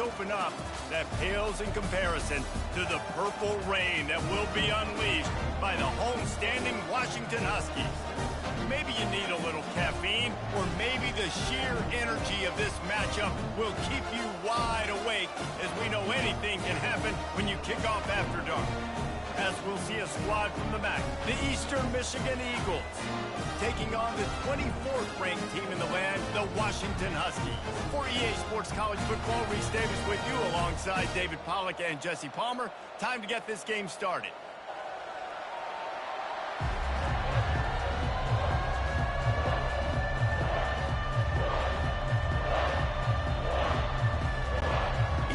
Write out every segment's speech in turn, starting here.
floodgates open up, that pales in comparison to the purple rain that will be unleashed by the home-standing Washington Huskies. Maybe you need a little caffeine, or maybe the sheer energy of this matchup will keep you wide awake, as we know anything can happen when you kick off after dark. As we'll see a squad from the MAC, the Eastern Michigan Eagles, taking on the 24th ranked team in the land, the Washington Huskies. For EA Sports College Football, Reese Davis with you alongside David Pollack and Jesse Palmer. Time to get this game started.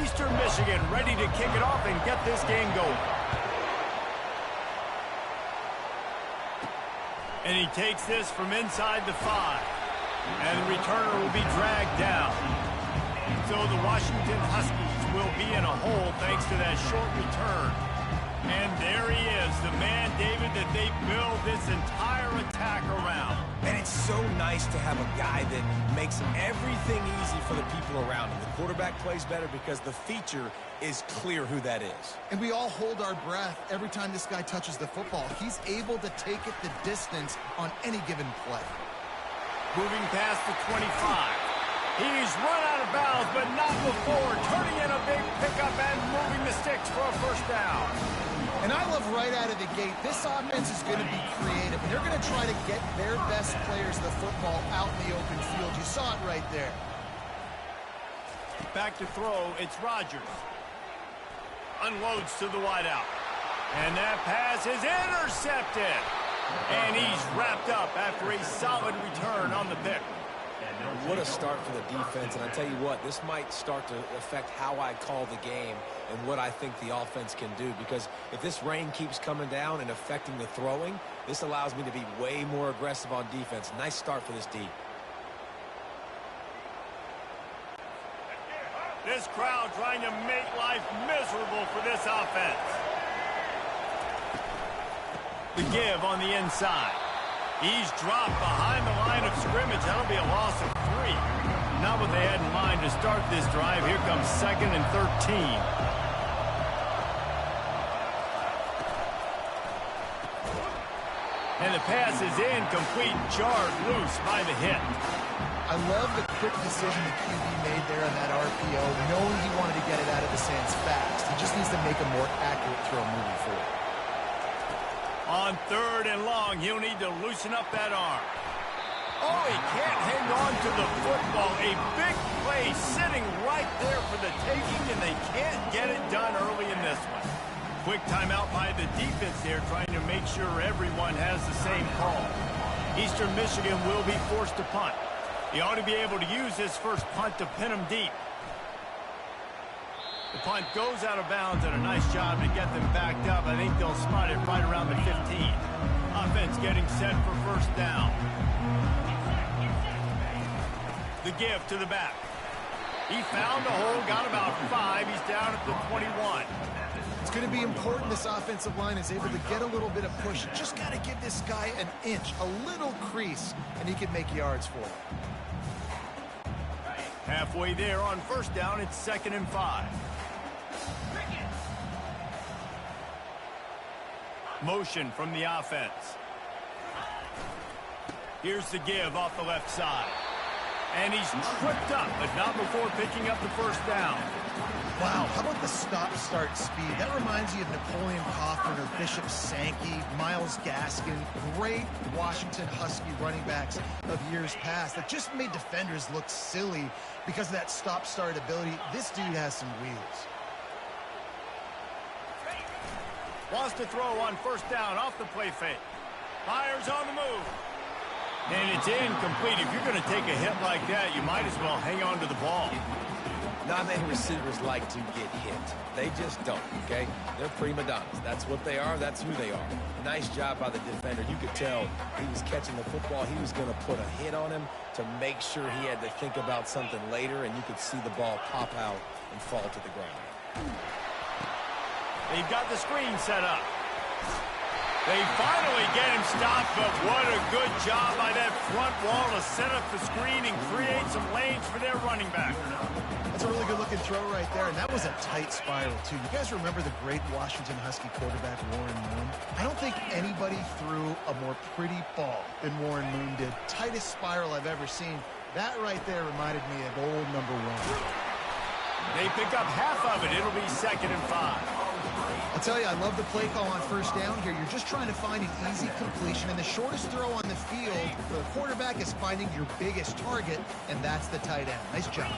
Eastern Michigan ready to kick it off and get this game going. And he takes this from inside the 5. And the returner will be dragged down. So the Washington Huskies will be in a hole thanks to that short return. And there he is, the man, David, that they build this entire attack around. And it's so nice to have a guy that makes everything easy for the people around him. The quarterback plays better because the feature is clear who that is. And we all hold our breath every time this guy touches the football. He's able to take it the distance on any given play. Moving past the 25. He's run out of bounds, but not before turning in a big pickup and moving the sticks for a first down. And I love right out of the gate, this offense is going to be creative. And they're going to try to get their best players the football out in the open field. You saw it right there. Back to throw, it's Rodgers. Unloads to the wideout. And that pass is intercepted. And he's wrapped up after a solid return on the pick. What a start for the defense. And I tell you what, this might start to affect how I call the game and what I think the offense can do. Because if this rain keeps coming down and affecting the throwing, this allows me to be way more aggressive on defense. Nice start for this D. This crowd trying to make life miserable for this offense. The give on the inside. He's dropped behind the line of scrimmage. That'll be a loss of 3. Not what they had in mind to start this drive. Here comes 2nd and 13. And the pass is incomplete, jarred loose by the hit. I love the quick decision the QB made there on that RPO, knowing he wanted to get it out of the stands fast. He just needs to make a more accurate throw moving forward. On 3rd and long, he'll need to loosen up that arm. Oh, he can't hang on to the football. A big play sitting right there for the taking, and they can't get it done early in this one. Quick timeout by the defense there, trying to make sure everyone has the same call. Eastern Michigan will be forced to punt. He ought to be able to use this first punt to pin him deep. The punt goes out of bounds, and a nice job to get them backed up. I think they'll spot it right around the 15. Offense getting set for first down. The give to the back. He found a hole, got about 5. He's down at the 21. It's going to be important this offensive line is able to get a little bit of push. Just got to give this guy an inch, a little crease, and he can make yards for it. Halfway there on first down, it's 2nd and 5. Motion from the offense. Here's the give off the left side. And he's tripped up, but not before picking up the first down. Wow, how about the stop-start speed? That reminds you of Napoleon Kaufman or Bishop Sankey, Myles Gaskin, great Washington Husky running backs of years past that just made defenders look silly because of that stop-start ability. This dude has some wheels. Wants to throw on first down off the play fake. Fires on the move. And it's incomplete. If you're going to take a hit like that, you might as well hang on to the ball. Not many receivers like to get hit. They just don't, okay? They're prima donnas. That's what they are. That's who they are. Nice job by the defender. You could tell he was catching the football. He was going to put a hit on him to make sure he had to think about something later, and you could see the ball pop out and fall to the ground. They've got the screen set up. They finally get him stopped, but what a good job by that front wall to set up the screen and create some lanes for their running back. That's a really good-looking throw right there, and that was a tight spiral, too. You guys remember the great Washington Husky quarterback, Warren Moon? I don't think anybody threw a more pretty ball than Warren Moon did. Tightest spiral I've ever seen. That right there reminded me of old number 1. They pick up half of it. It'll be 2nd and 5. I'll tell you, I love the play call on first down here. You're just trying to find an easy completion, and the shortest throw on the field for the quarterback is finding your biggest target, and that's the tight end. Nice job.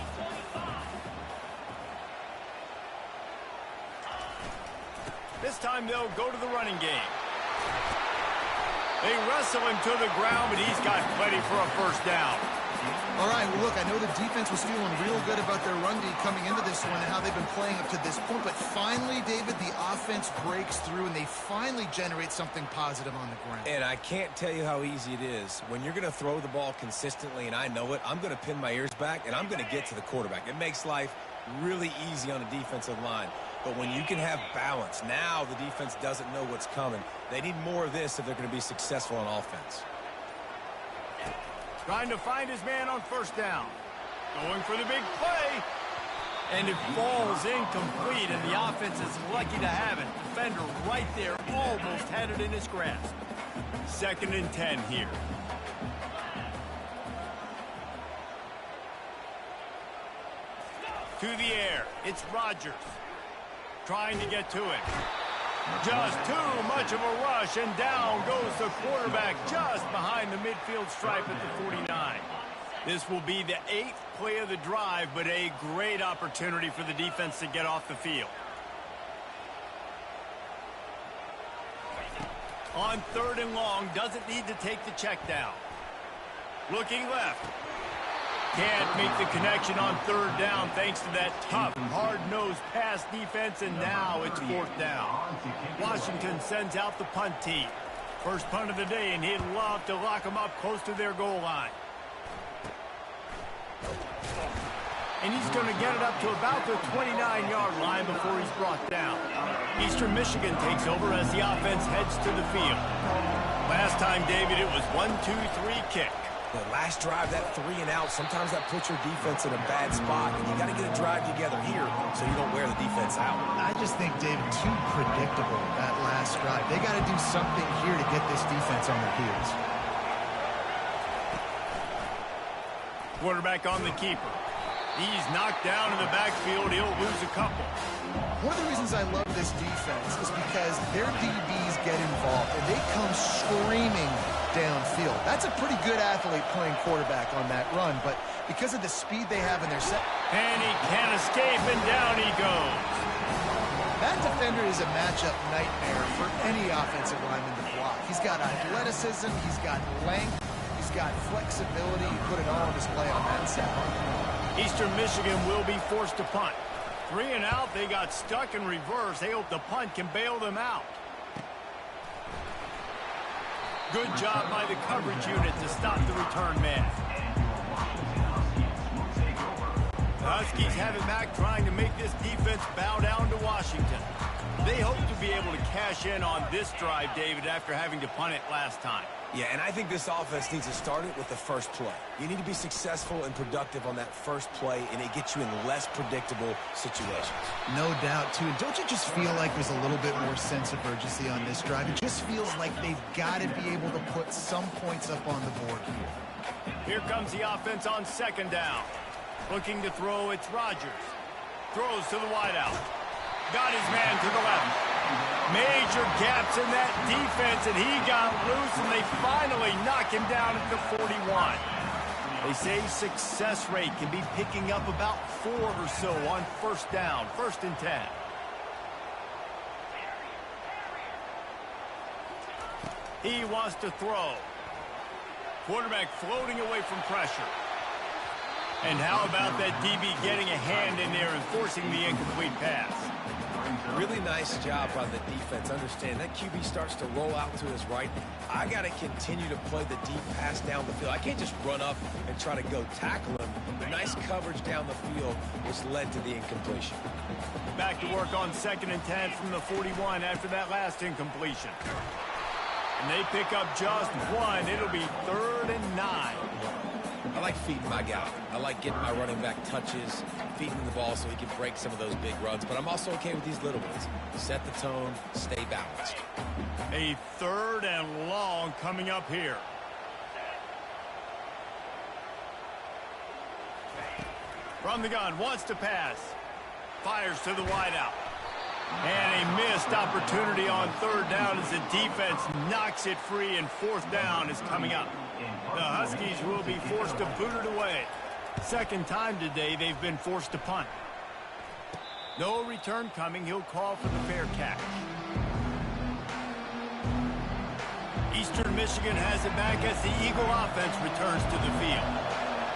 This time they'll go to the running game. They wrestle him to the ground, but he's got plenty for a first down. All right, well, look, I know the defense was feeling real good about their run D coming into this one and how they've been playing up to this point, but finally, David, the offense breaks through, and they finally generate something positive on the ground. And I can't tell you how easy it is. When you're going to throw the ball consistently, and I know it, I'm going to pin my ears back, and I'm going to get to the quarterback. It makes life really easy on the defensive line. But when you can have balance, now the defense doesn't know what's coming. They need more of this if they're going to be successful on offense. Trying to find his man on first down. Going for the big play. And it falls incomplete, and the offense is lucky to have it. Defender right there, almost had it in his grasp. 2nd and 10 here. To the air, it's Rodgers. Trying to get to it. Just too much of a rush, and down goes the quarterback just behind the midfield stripe at the 49. This will be the 8th play of the drive, but a great opportunity for the defense to get off the field. On 3rd and long, doesn't need to take the check down. Looking left. Can't make the connection on 3rd down thanks to that tough, hard-nosed pass defense, and now it's 4th down. Washington sends out the punt team. First punt of the day, and he'd love to lock them up close to their goal line. And he's going to get it up to about the 29-yard line before he's brought down. Eastern Michigan takes over as the offense heads to the field. Last time, David, it was 1-2-3 kick. The last drive, that 3 and out, sometimes that puts your defense in a bad spot, and you got to get a drive together here so you don't wear the defense out. I just think, David, too predictable, that last drive. They got to do something here to get this defense on their heels. Quarterback on the keeper. He's knocked down in the backfield. He'll lose a couple. One of the reasons I love this defense is because their DBs get involved, and they come screaming downfield. That's a pretty good athlete playing quarterback on that run, but because of the speed they have in their set... And he can't escape, and down he goes. That defender is a matchup nightmare for any offensive lineman to block. He's got athleticism, he's got length, he's got flexibility. You put it all on display on that side. Eastern Michigan will be forced to punt. 3 and out, they got stuck in reverse. They hope the punt can bail them out. Good job by the coverage unit to stop the return man. The Huskies have it back, trying to make this defense bow down to Washington. They hope to be able to cash in on this drive, David, after having to punt it last time. Yeah, and I think this offense needs to start it with the first play. You need to be successful and productive on that first play, and it gets you in less predictable situations. No doubt, too. And don't you just feel like there's a little bit more sense of urgency on this drive? It just feels like they've got to be able to put some points up on the board here. Here comes the offense on 2nd down. Looking to throw, it's Rodgers. Throws to the wideout. Got his man to the left. Major gaps in that defense, and he got loose, and they finally knock him down at the 41. They say success rate can be picking up about 4 or so on 1st down, 1st and 10. He wants to throw. Quarterback floating away from pressure. And how about that DB getting a hand in there and forcing the incomplete pass? Really nice job by the defense. Understand that QB starts to roll out to his right. I got to continue to play the deep pass down the field. I can't just run up and try to go tackle him. The nice coverage down the field, which led to the incompletion. Back to work on 2nd and 10 from the 41 after that last incompletion. And they pick up just one. It'll be 3rd and 9. I like feeding my guy. I like getting my running back touches, feeding the ball so he can break some of those big runs. But I'm also okay with these little ones. Set the tone, stay balanced. A 3rd and long coming up here. From the gun, wants to pass. Fires to the wideout. And a missed opportunity on 3rd down as the defense knocks it free, and 4th down is coming up. The Huskies will be forced to boot it away. 2nd time today they've been forced to punt. No return coming. He'll call for the fair catch. Eastern Michigan has it back as the Eagle offense returns to the field.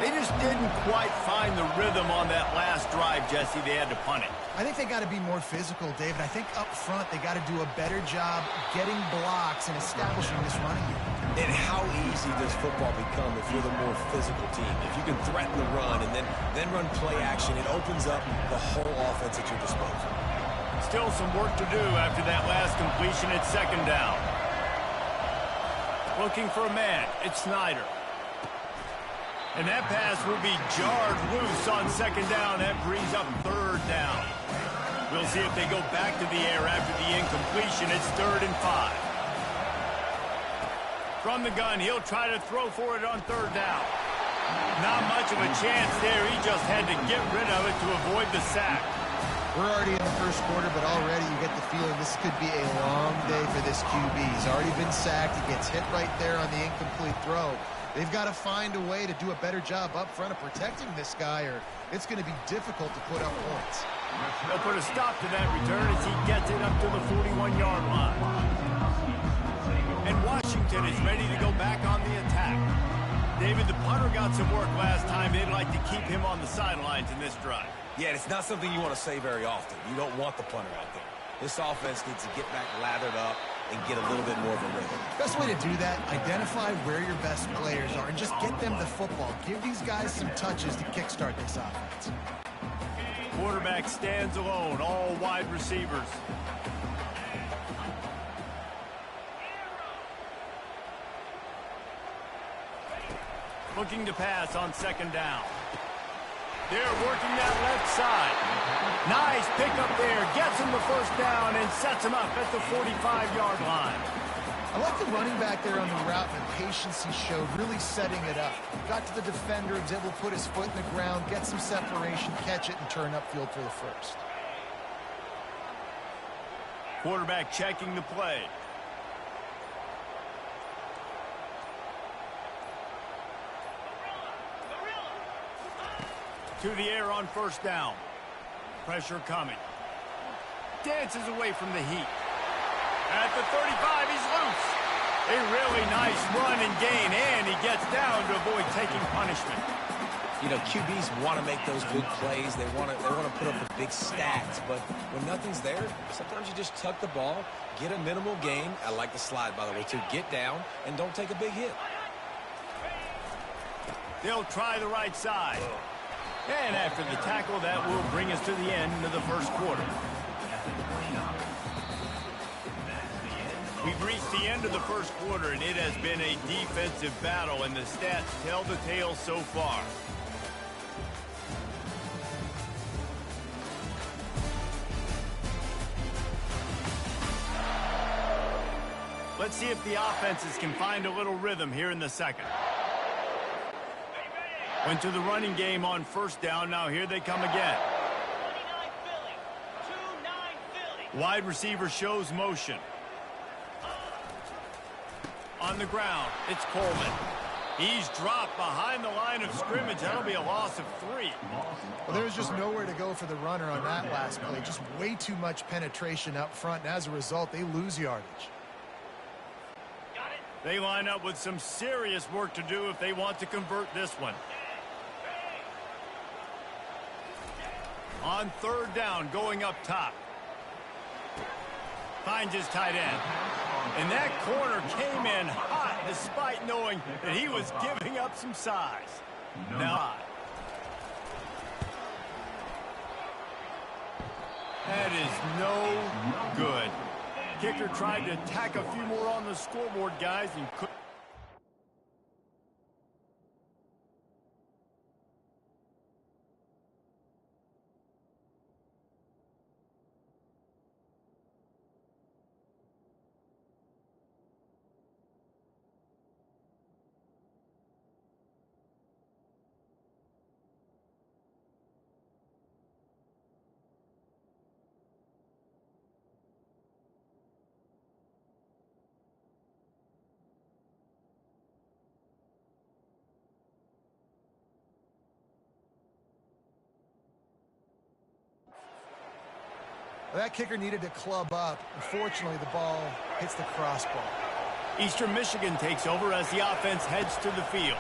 They just didn't quite find the rhythm on that last drive, Jesse. They had to punt it. I think they got to be more physical, David. I think up front they got to do a better job getting blocks and establishing this running game. And how easy does football become if you're the more physical team? If you can threaten the run and then run play action, it opens up the whole offense at your disposal. Still some work to do after that last completion at 2nd down. Looking for a man. It's Snyder. And that pass will be jarred loose on 2nd down. That brings up 3rd down. We'll see if they go back to the air after the incompletion. It's 3rd and 5. From the gun, he'll try to throw for it on 3rd down. Not much of a chance there. He just had to get rid of it to avoid the sack. We're already in the 1st quarter, but already you get the feeling this could be a long day for this QB. He's already been sacked. He gets hit right there on the incomplete throw. They've got to find a way to do a better job up front of protecting this guy, or it's going to be difficult to put up points. They'll put a stop to that return as he gets it up to the 41-yard line. And Washington is ready to go back on the attack. David, the punter got some work last time. They'd like to keep him on the sidelines in this drive. Yeah, it's not something you want to say very often. You don't want the punter out there. This offense needs to get back lathered up and get a little bit more of a rhythm. Best way to do that, identify where your best players are and just get them the football. Give these guys some touches to kickstart this offense. Quarterback stands alone, all wide receivers. Looking to pass on 2nd down. They're working that left side. Nice pickup there. Gets him the 1st down and sets him up at the 45-yard line. I like the running back there on the route and the patience he showed, really setting it up. Got to the defender, was able to put his foot in the ground, get some separation, catch it, and turn upfield for the 1st. Quarterback checking the play. To the air on 1st down. Pressure coming. Dances away from the heat. At the 35, he's loose. A really nice run and gain, and he gets down to avoid taking punishment. You know, QBs want to make those big plays. They want to put up the big stats. But when nothing's there, sometimes you just tuck the ball, get a minimal gain. I like the slide, by the way, too. Get down and don't take a big hit. They'll try the right side. And after the tackle, that will bring us to the end of the 1st quarter. We've reached the end of the 1st quarter, and it has been a defensive battle, and the stats tell the tale so far. Let's see if the offenses can find a little rhythm here in the 2nd. Went to the running game on 1st down. Now here they come again. Wide receiver shows motion. On the ground, it's Coleman. He's dropped behind the line of scrimmage. That'll be a loss of 3. Well, there's just nowhere to go for the runner on that last play. Just way too much penetration up front, and as a result, they lose yardage. They line up with some serious work to do if they want to convert this one. On 3rd down, going up top. Finds his tight end. And that corner came in hot despite knowing that he was giving up some size. Now, that is no good. kicker tried to tack a few more on the scoreboard, guys, and couldn't. That kicker needed to club up. Unfortunately, the ball hits the crossbar. Eastern Michigan takes over as the offense heads to the field.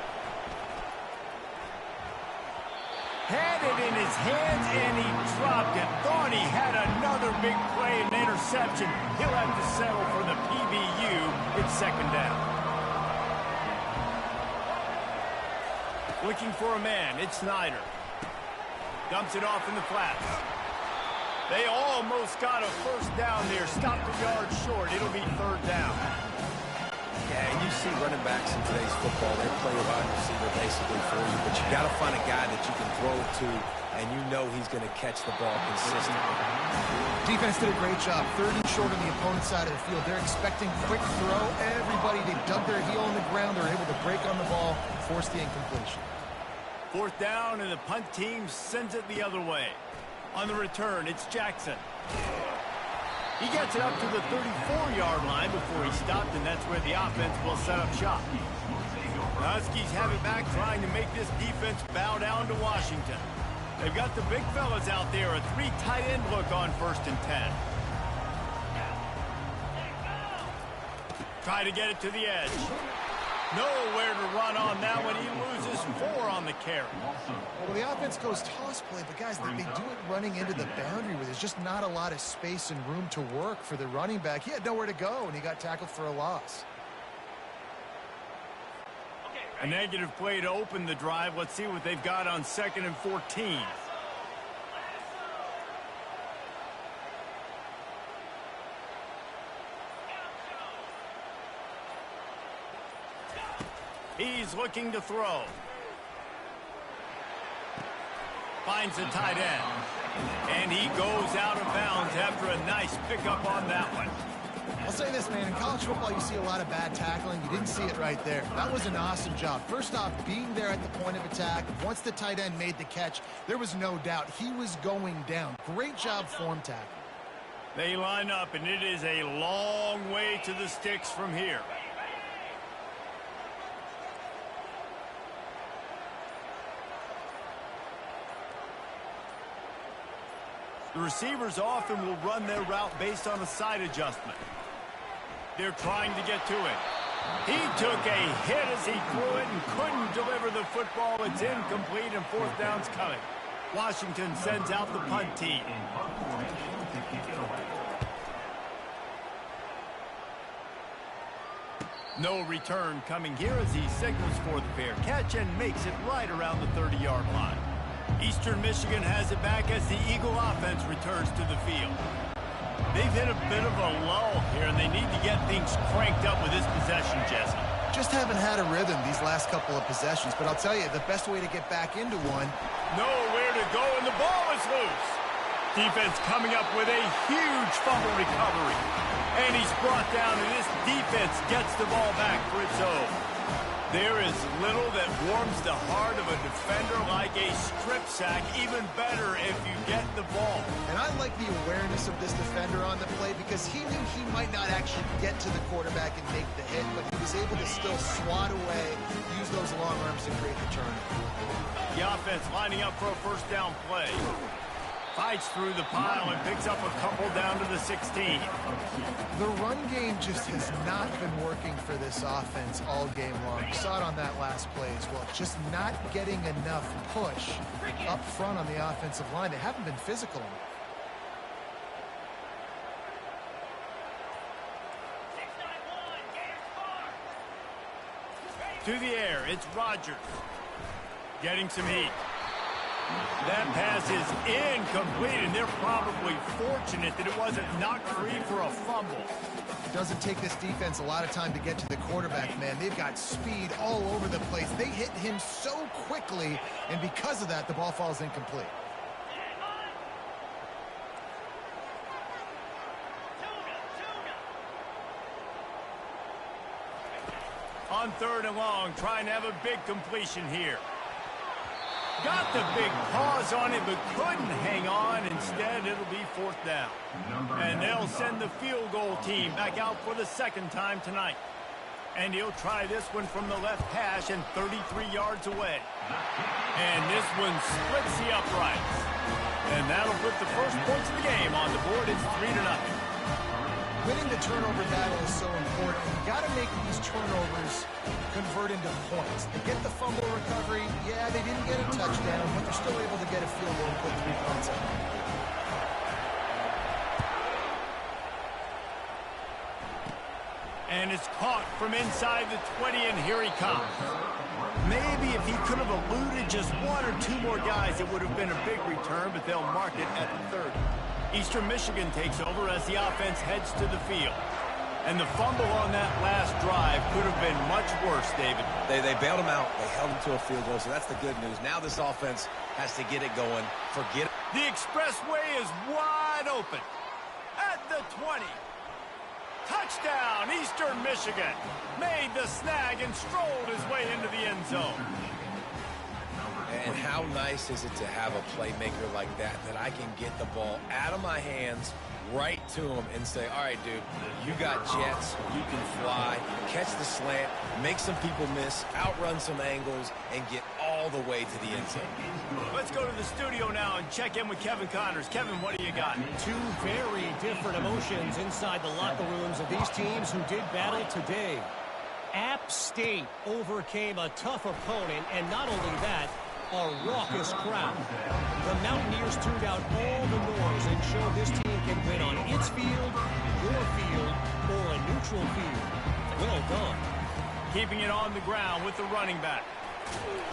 Had it in his hands, and he dropped it. Thought he had another big play and interception. He'll have to settle for the PBU. It's second down. Looking for a man. It's Snyder. Dumps it off in the flats. They almost got a first down there. Stopped a yard short. It'll be third down. Yeah, and you see running backs in today's football, they play a wide receiver basically for you, but you got to find a guy that you can throw it to, and you know he's going to catch the ball consistently. Defense did a great job. Third and short on the opponent's side of the field. They're expecting quick throw. Everybody, they dug their heel in the ground. They're able to break on the ball, force the incompletion. Fourth down, and the punt team sends it the other way. On the return, it's Jackson. He gets it up to the 34-yard line before he stopped, and that's where the offense will set up shop. The Huskies have it back, trying to make this defense bow down to Washington. They've got the big fellas out there, a three tight end look on 1st and 10. Try to get it to the edge. Nowhere to run on that one. He loses 4 on the carry. Well, the offense goes toss play, but guys, they do it running into the boundary where there's just not a lot of space and room to work for the running back. He had nowhere to go, and he got tackled for a loss. A negative play to open the drive. Let's see what they've got on 2nd and 14. He's looking to throw. Finds the tight end. And he goes out of bounds after a nice pickup on that one. I'll say this, man. In college football, you see a lot of bad tackling. You didn't see it right there. That was an awesome job. First off, being there at the point of attack. Once the tight end made the catch, there was no doubt he was going down. Great job form tackle. They line up, and it is a long way to the sticks from here. The receivers often will run their route based on a side adjustment. They're trying to get to it. He took a hit as he threw it and couldn't deliver the football. It's incomplete, and 4th down's coming. Washington sends out the punt team. No return coming here as he signals for the fair catch and makes it right around the 30-yard line. Eastern Michigan has it back as the Eagle offense returns to the field. They've hit a bit of a lull here, and they need to get things cranked up with this possession, Jesse. Just haven't had a rhythm these last couple of possessions, but I'll tell you, the best way to get back into one. Nowhere to go, and the ball is loose. Defense coming up with a huge fumble recovery. And he's brought down, and this defense gets the ball back for its own. There is little that warms the heart of a defender like a strip sack. Even better if you get the ball. And I like the awareness of this defender on the play because he knew he might not actually get to the quarterback and make the hit, but he was able to still swat away, use those long arms to create the turnover. The offense lining up for a first down play. Fights through the pile and picks up a couple down to the 16. The run game just has not been working for this offense all game long. You saw it on that last play as well. Just not getting enough push up front on the offensive line. They haven't been physical enough. To the air, it's Rodgers. Getting some heat. That pass is incomplete, and they're probably fortunate that it wasn't knocked free for a fumble. It doesn't take this defense a lot of time to get to the quarterback, man. They've got speed all over the place. They hit him so quickly, and because of that, the ball falls incomplete. On 3rd and long, trying to have a big completion here. Got the big pause on it, but couldn't hang on. Instead, it'll be 4th down. And they'll send the field goal team back out for the 2nd time tonight. And he'll try this one from the left hash and 33 yards away. And this one splits the uprights. And that'll put the first points of the game on the board. It's 3-0. Winning the turnover battle is so important. You got to make these turnovers convert into points. They get the fumble recovery. Yeah, they didn't get a touchdown, but they're still able to get a field goal and put 3 points up. And it's caught from inside the 20, and here he comes. Maybe if he could have eluded just 1 or 2 more guys, it would have been a big return, but they'll mark it at the 30. Eastern Michigan takes over as the offense heads to the field. And the fumble on that last drive could have been much worse, David. They bailed him out. They held him to a field goal, so that's the good news. Now this offense has to get it going. Forget it. The expressway is wide open. At the 20. Touchdown, Eastern Michigan. Made the snag and strolled his way into the end zone. And how nice is it to have a playmaker like that I can get the ball out of my hands right to him and say, all right, dude, you got jets, you can fly, catch the slant, make some people miss, outrun some angles, and get all the way to the end zone. Let's go to the studio now and check in with Kevin Connors. Kevin, what do you got? 2 very different emotions inside the locker rooms of these teams who did battle today. App State overcame a tough opponent, and not only that, a raucous crowd. The Mountaineers tuned out all the noise and showed this team can win on its field, your field, or a neutral field. Well done. Keeping it on the ground with the running back.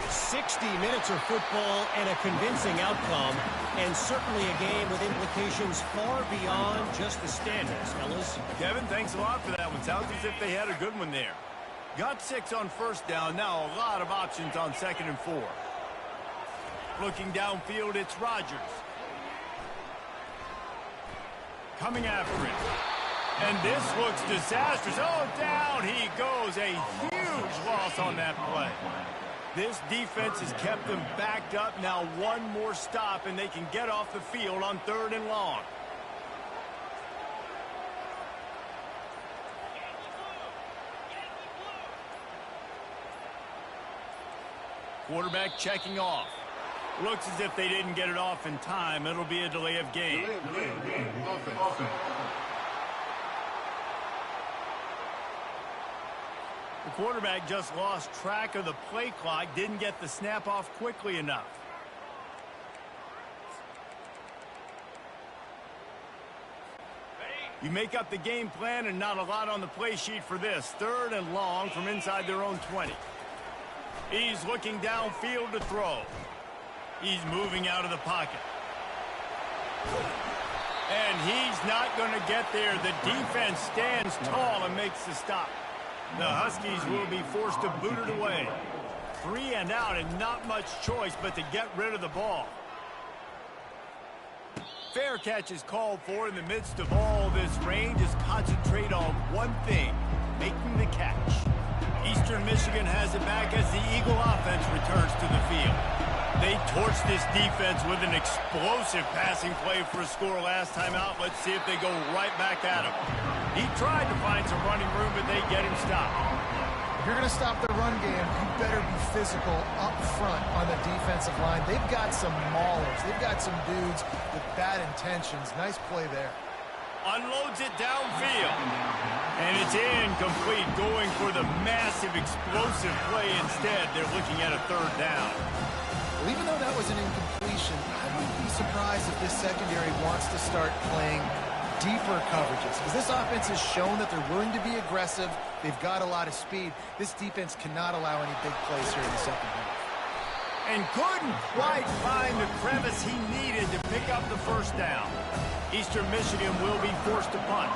60 minutes of football and a convincing outcome, and certainly a game with implications far beyond just the standings, fellas. Kevin, thanks a lot for that one. Sounds as if they had a good one there. Got 6 on 1st down. Now a lot of options on 2nd and 4. Looking downfield, it's Rodgers. Coming after it. And this looks disastrous. Oh, down he goes. A huge loss on that play. This defense has kept them backed up. Now 1 more stop, and they can get off the field on 3rd and long. Quarterback checking off. Looks as if they didn't get it off in time. It'll be a delay of game. The quarterback just lost track of the play clock, didn't get the snap off quickly enough. You make up the game plan and not a lot on the play sheet for this. 3rd and long from inside their own 20. He's looking downfield to throw. He's moving out of the pocket. And he's not going to get there. The defense stands tall and makes the stop. The Huskies will be forced to boot it away. 3 and out, and not much choice but to get rid of the ball. Fair catch is called for. In the midst of all this rain. Just concentrate on one thing, making the catch. Eastern Michigan has it back as the Eagle offense returns to the field. They torched this defense with an explosive passing play for a score last time out. Let's see if they go right back at him. He tried to find some running room, but they get him stopped. If you're going to stop the run game, you better be physical up front on the defensive line. They've got some maulers. They've got some dudes with bad intentions. Nice play there. Unloads it downfield. And it's incomplete, going for the massive explosive play instead. They're looking at a 3rd down. Well, even though that was an incompletion, I wouldn't be surprised if this secondary wants to start playing deeper coverages, because this offense has shown that they're willing to be aggressive. They've got a lot of speed. This defense cannot allow any big plays here in the second half. and couldn't quite find the crevice he needed to pick up the first down. Eastern Michigan will be forced to punt.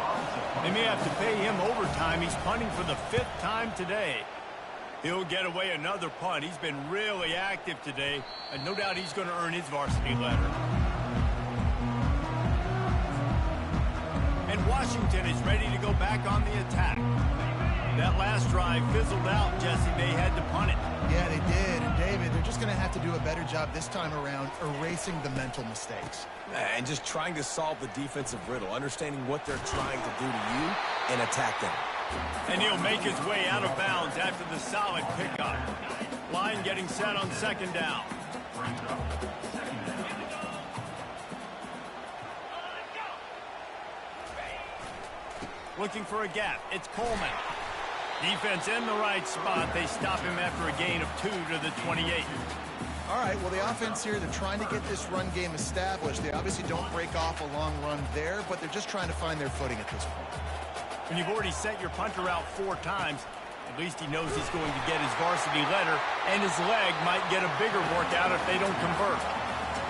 They may have to pay him overtime. He's punting for the 5th time today. He'll get away another punt. He's been really active today, and no doubt he's going to earn his varsity letter. And Washington is ready to go back on the attack. That last drive fizzled out, Jesse. They had to punt it. Yeah, they did. And David, they're just going to have to do a better job this time around erasing the mental mistakes. And just trying to solve the defensive riddle, understanding what they're trying to do to you and attack them. And he'll make his way out of bounds after the solid pickup. Line getting set on 2nd down. Looking for a gap. It's Coleman. Defense in the right spot. They stop him after a gain of 2 to the 28. All right, well, the offense here, they're trying to get this run game established. They obviously don't break off a long run there, but they're just trying to find their footing at this point. When you've already sent your punter out 4 times, at least he knows he's going to get his varsity letter, and his leg might get a bigger workout if they don't convert.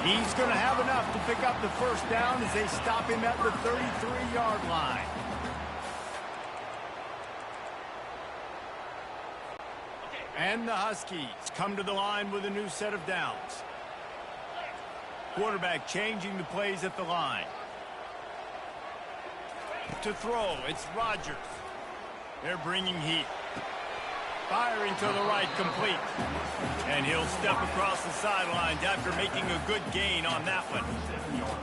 He's going to have enough to pick up the first down as they stop him at the 33-yard line. And the Huskies come to the line with a new set of downs. Quarterback changing the plays at the line. To throw, it's Rodgers. They're bringing heat. Firing to the right, complete. And he'll step across the sidelines after making a good gain on that one.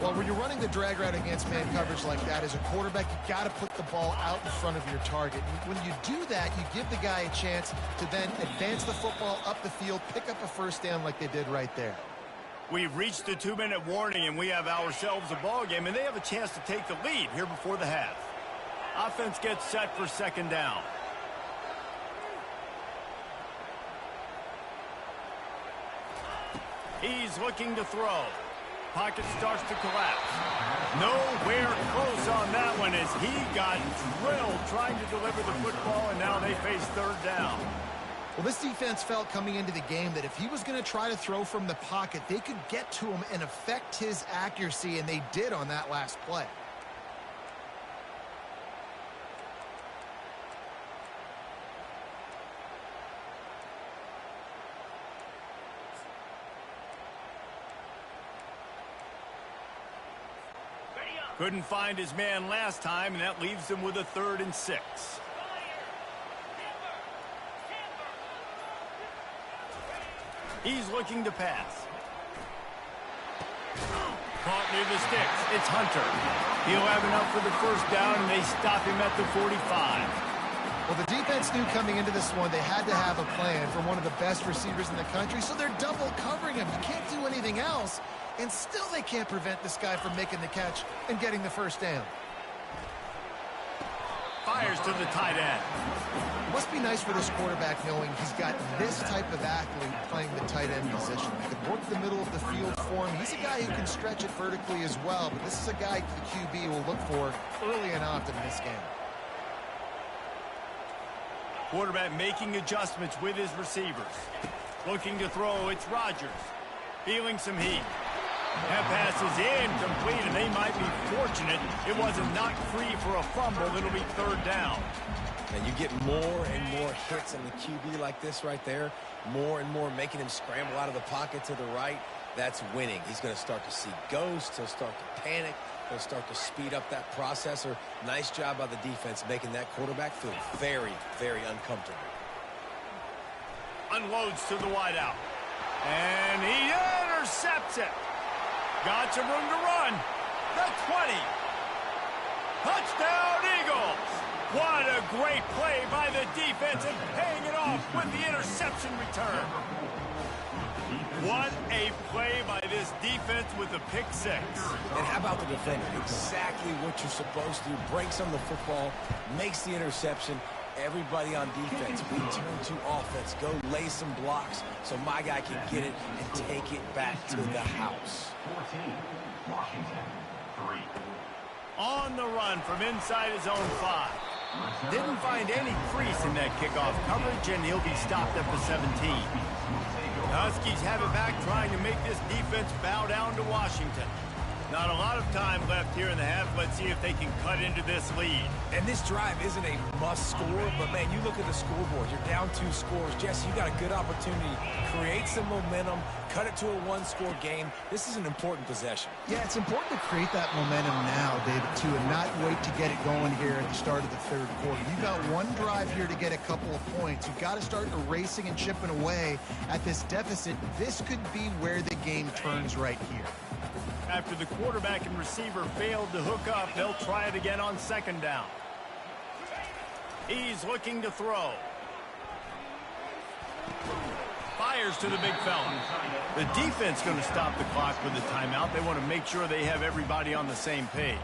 Well, when you're running the drag route against man coverage like that, as a quarterback, you got to put the ball out in front of your target. And when you do that, you give the guy a chance to then advance the football up the field, pick up a first down like they did right there. We've reached the 2-minute warning, and we have ourselves a ball game, and they have a chance to take the lead here before the half. Offense gets set for 2nd down. He's looking to throw. Pocket starts to collapse. Nowhere close on that one as he got drilled trying to deliver the football, and now they face 3rd down. Well, this defense felt coming into the game that if he was going to try to throw from the pocket, they could get to him and affect his accuracy, and they did on that last play. Couldn't find his man last time, and that leaves him with a 3rd and 6. He's looking to pass. Caught near the sticks. It's Hunter. He'll have enough for the first down, and they stop him at the 45. Well, the defense knew coming into this one they had to have a plan for one of the best receivers in the country, so they're double covering him. You can't do anything else, and still they can't prevent this guy from making the catch and getting the first down. Fires to the tight end. It must be nice for this quarterback knowing he's got this type of athlete playing the tight end position. He can work the middle of the field for him. He's a guy who can stretch it vertically as well, but this is a guy the QB will look for early and often in this game. Quarterback making adjustments with his receivers. Looking to throw, it's Rodgers. Feeling some heat. That pass is incomplete, and they might be fortunate it wasn't knocked free for a fumble. It'll be 3rd down. And you get more and more hits on the QB like this right there. More and more making him scramble out of the pocket to the right. That's winning. He's going to start to see ghosts. He'll start to panic. He'll start to speed up that processor. Nice job by the defense making that quarterback feel very, very uncomfortable. Unloads to the wideout. And he intercepts it. Got some room to run. The 20. Touchdown, Eagles. What a great play by the defense and paying it off with the interception return. What a play by this defense with the pick 6. And how about the defender? Exactly what you're supposed to do. Breaks on the football, makes the interception. Everybody on defense, we turn to offense. Go lay some blocks so my guy can get it and take it back to the house. 14, Washington, 3. On the run from inside his own 5. Didn't find any crease in that kickoff coverage, and he'll be stopped at the 17. Huskies have it back, trying to make this defense bow down to Washington. Not a lot of time left here in the half. Let's see if they can cut into this lead. And this drive isn't a must score, but man, you look at the scoreboard. You're down 2 scores. Jesse, you got a good opportunity. Create some momentum. Cut it to a 1-score game. This is an important possession. Yeah, it's important to create that momentum now, David, too, and not wait to get it going here at the start of the third quarter. You've got one drive here to get a couple of points. You've got to start erasing and chipping away at this deficit. This could be where the game turns right here. After the quarterback and receiver failed to hook up, they'll try it again on 2nd down. He's looking to throw. Fires to the big fella. The defense going to stop the clock with a timeout. They want to make sure they have everybody on the same page.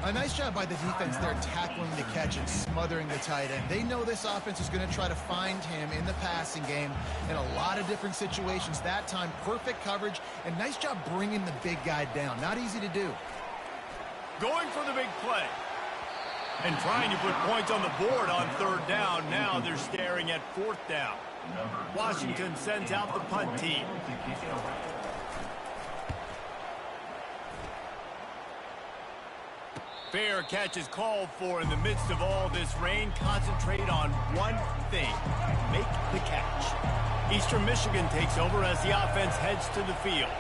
A nice job by the defense there, tackling the catch and smothering the tight end. They know this offense is going to try to find him in the passing game in a lot of different situations. That time, perfect coverage, and nice job bringing the big guy down. Not easy to do. Going for the big play. And trying to put points on the board on 3rd down. Now they're staring at 4th down. Washington sends out the punt team. Fair catch is called for in the midst of all this rain. Concentrate on one thing. Make the catch. Eastern Michigan takes over as the offense heads to the field.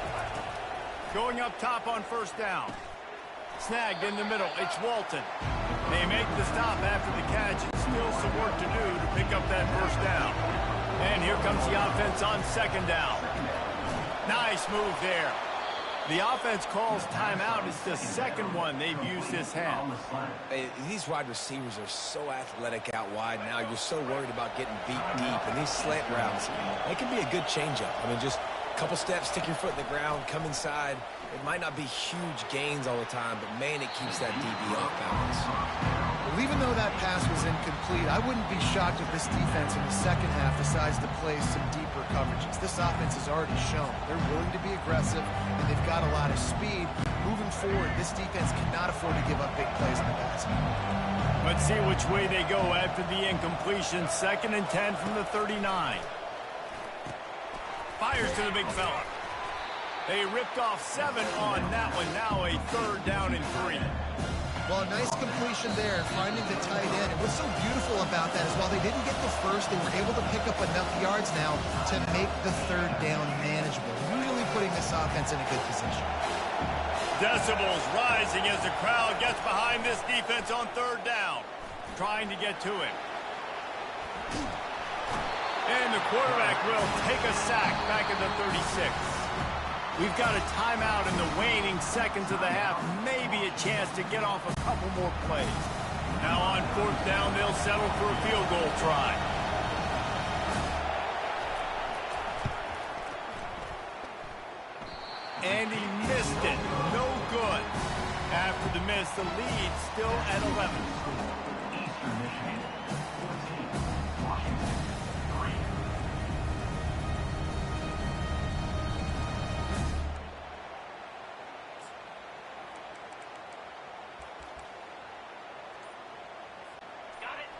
Going up top on 1st down. Snagged in the middle. It's Walton. They make the stop after the catch, and still some work to do to pick up that 1st down. And here comes the offense on 2nd down. Nice move there. The offense calls timeout. It's the 2nd one they've used this half. Hey, these wide receivers are so athletic out wide now. You're so worried about getting beat deep. And these slant routes, they can be a good changeup. I mean, just a couple steps, stick your foot in the ground, come inside. It might not be huge gains all the time, but, man, it keeps that DB off balance. Well, even though that pass was incomplete, I wouldn't be shocked if this defense in the 2nd half decides to play some deeper coverages. This offense has already shown they're willing to be aggressive, and they've got a lot of speed. Moving forward, this defense cannot afford to give up big plays in the passing. Let's see which way they go after the incompletion. 2nd and 10 from the 39. Fires to the big fella. They ripped off 7 on that one. Now a 3rd down and 3. Well, a nice completion there, finding the tight end. And what's so beautiful about that is while they didn't get the first, they were able to pick up enough yards now to make the 3rd down manageable, really putting this offense in a good position. Decibels rising as the crowd gets behind this defense on 3rd down, trying to get to it. And the quarterback will take a sack back at the 36. We've got a timeout in the waning seconds of the half. Maybe a chance to get off a couple more plays. Now on 4th down, they'll settle for a field goal try. And he missed it. No good. After the miss, the lead still at 11. Eastern Michigan 14, Washington 3.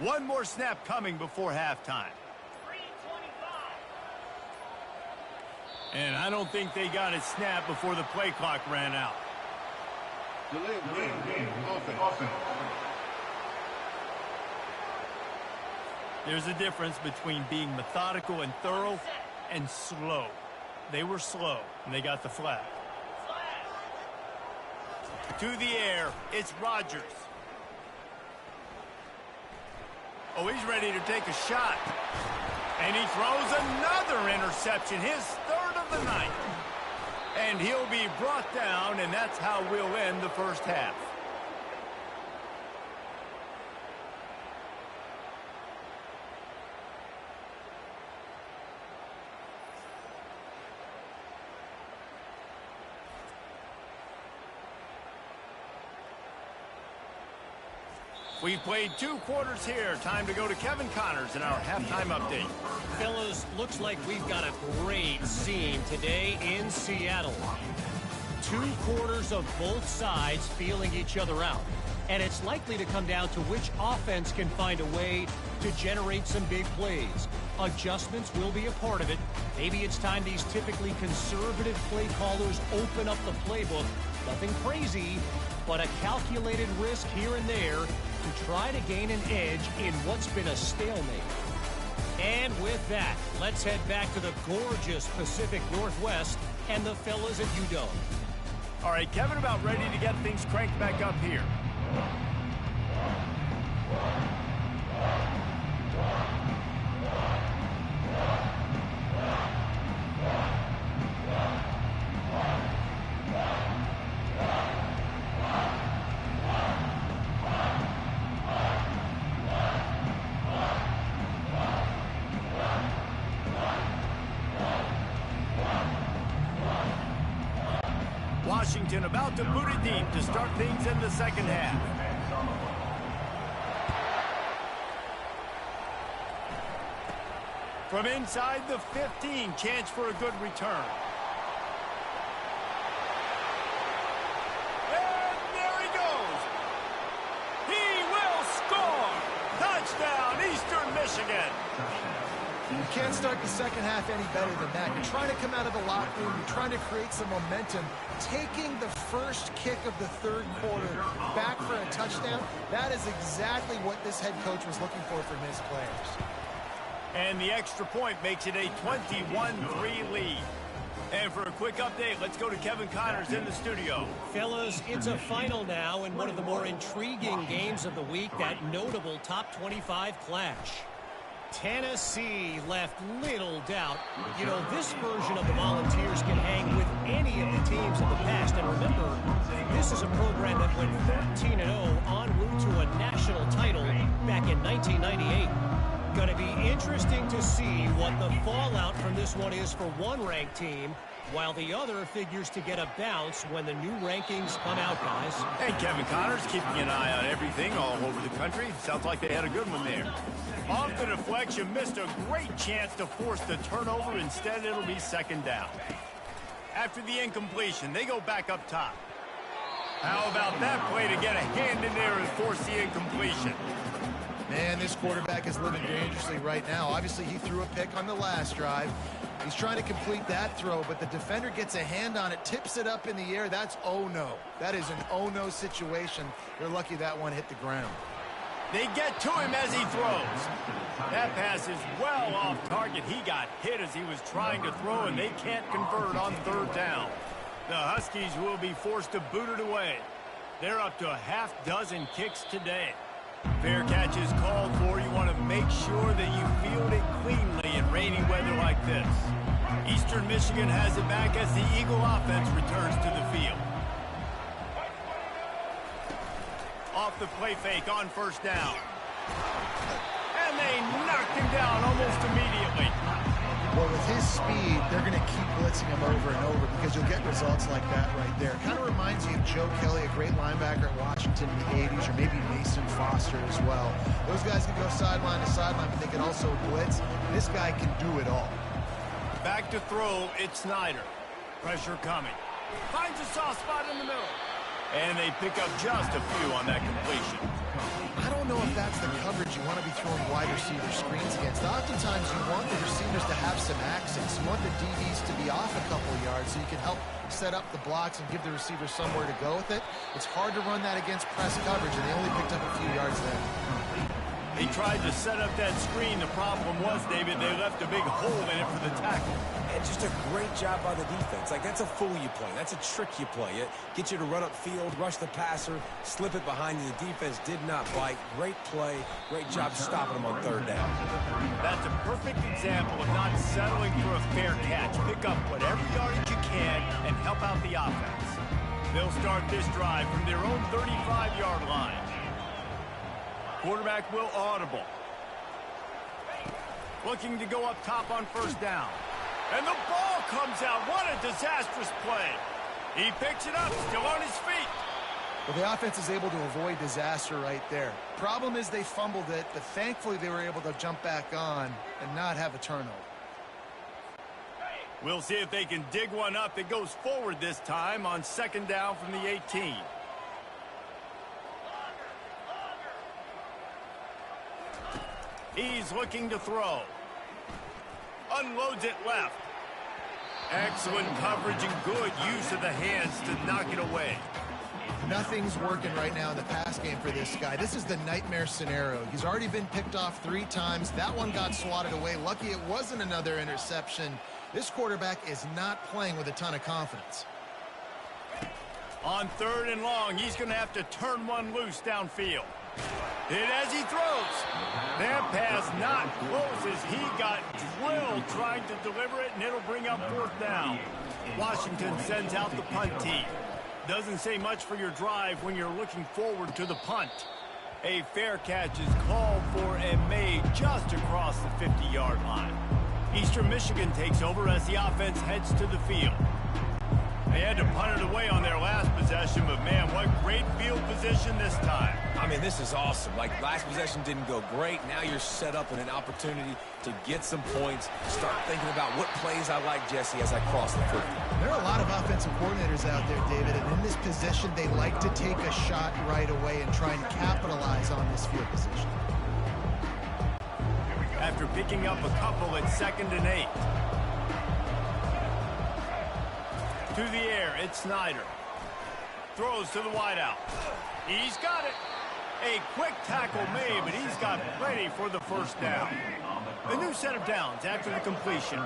One more snap coming before halftime. And I don't think they got it snapped before the play clock ran out. There's a difference between being methodical and thorough and slow. They were slow, and they got the flag. To the air, it's Rodgers. Oh, he's ready to take a shot. And he throws another interception, his 3rd of the night. And he'll be brought down, and that's how we'll end the 1st half. We've played 2 quarters here. Time to go to Kevin Connors in our halftime update. Fellas, looks like we've got a great scene today in Seattle. 2 quarters of both sides feeling each other out. And it's likely to come down to which offense can find a way to generate some big plays. Adjustments will be a part of it. Maybe it's time these typically conservative play callers open up the playbook. Nothing crazy, but a calculated risk here and there to try to gain an edge in what's been a stalemate. And with that, let's head back to the gorgeous Pacific Northwest and the fellas at UW. All right, Kevin, about ready to get things cranked back up here. Washington about to boot it deep to start things in the second half. From inside the 15, chance for a good return. And there he goes. He will score. Touchdown, Eastern Michigan. You can't start the second half any better than that. You're trying to come out of the locker room. You're trying to create some momentum. Taking the first kick of the third quarter back for a touchdown, that is exactly what this head coach was looking for from his players. And the extra point makes it a 21-3 lead. And for a quick update, let's go to Kevin Connors in the studio. Fellas, it's a final now in one of the more intriguing games of the week, that notable top 25 clash. Tennessee left little doubt. You know, this version of the Volunteers can hang with any of the teams of the past. And remember, this is a program that went 13-0 en route to a national title back in 1998. Going to be interesting to see what the fallout from this one is for one ranked team, while the other figures to get a bounce when the new rankings come out, guys. Hey, Kevin Connors keeping an eye on everything all over the country. Sounds like they had a good one there. Off the deflection, missed a great chance to force the turnover. Instead, it'll be second down. After the incompletion, they go back up top. How about that play to get a hand in there and force the incompletion? Man, this quarterback is living dangerously right now. Obviously, he threw a pick on the last drive. He's trying to complete that throw, but the defender gets a hand on it, tips it up in the air. That's oh-no. That is an oh-no situation. They're lucky that one hit the ground. They get to him as he throws. That pass is well off target. He got hit as he was trying to throw, and they can't convert on third down. The Huskies will be forced to boot it away. They're up to a half dozen kicks today. Fair catch is called for. You want to make sure that you field it cleanly in rainy weather like this. Eastern Michigan has it back as the Eagle offense returns to the field. Off the play fake on first down. And they knocked him down almost immediately. Well, with his speed, they're going to keep blitzing him over and over because you'll get results like that right there. Kind of reminds you of Joe Kelly, a great linebacker at Washington in the 80s, or maybe Mason Foster as well. Those guys can go sideline to sideline, but they can also blitz. This guy can do it all. Back to throw, it's Snyder. Pressure coming. Finds a soft spot in the middle. And they pick up just a few on that completion. I don't know if that's the coverage you want to be throwing wide receiver screens against. Oftentimes you want the receivers to have some access. You want the DBs to be off a couple of yards so you can help set up the blocks and give the receivers somewhere to go with it. It's hard to run that against press coverage, and they only picked up a few yards there. They tried to set up that screen. The problem was, David, they left a big hole in it for the tackle. And just a great job by the defense. Like, that's a fool you play. That's a trick you play. It gets you to run upfield, rush the passer, slip it behind you. The defense did not bite. Great play. Great job stopping them on third down. That's a perfect example of not settling for a fair catch. Pick up whatever yardage you can and help out the offense. They'll start this drive from their own 35-yard line. Quarterback will audible. Looking to go up top on first down. And the ball comes out. What a disastrous play. He picks it up, still on his feet. Well, the offense is able to avoid disaster right there. Problem is they fumbled it, but thankfully they were able to jump back on and not have a turnover. We'll see if they can dig one up that goes forward this time on second down from the 18. He's looking to throw. Unloads it left. Excellent coverage and good use of the hands to knock it away. Nothing's working right now in the pass game for this guy. This is the nightmare scenario. He's already been picked off 3 times. That one got swatted away. Lucky it wasn't another interception. This quarterback is not playing with a ton of confidence. On 3rd and long, he's going to have to turn one loose downfield. Hit as he throws. That pass not close as he got drilled trying to deliver it, and it'll bring up 4th down. Washington sends out the punt team. Doesn't say much for your drive when you're looking forward to the punt. A fair catch is called for and made just across the 50-yard line. Eastern Michigan takes over as the offense heads to the field. They had to punt it away on their last possession, but man, what great field position this time. I mean, this is awesome. Like, last possession didn't go great. Now you're set up in an opportunity to get some points, start thinking about what plays I like, Jesse, as I cross the 50. There are a lot of offensive coordinators out there, David, and in this position, they like to take a shot right away and try and capitalize on this field position. After picking up a couple at 2nd and 8. To the air, it's Snyder. Throws to the wideout. He's got it. A quick tackle made, but he's got plenty for the 1st down. A new set of downs after the completion.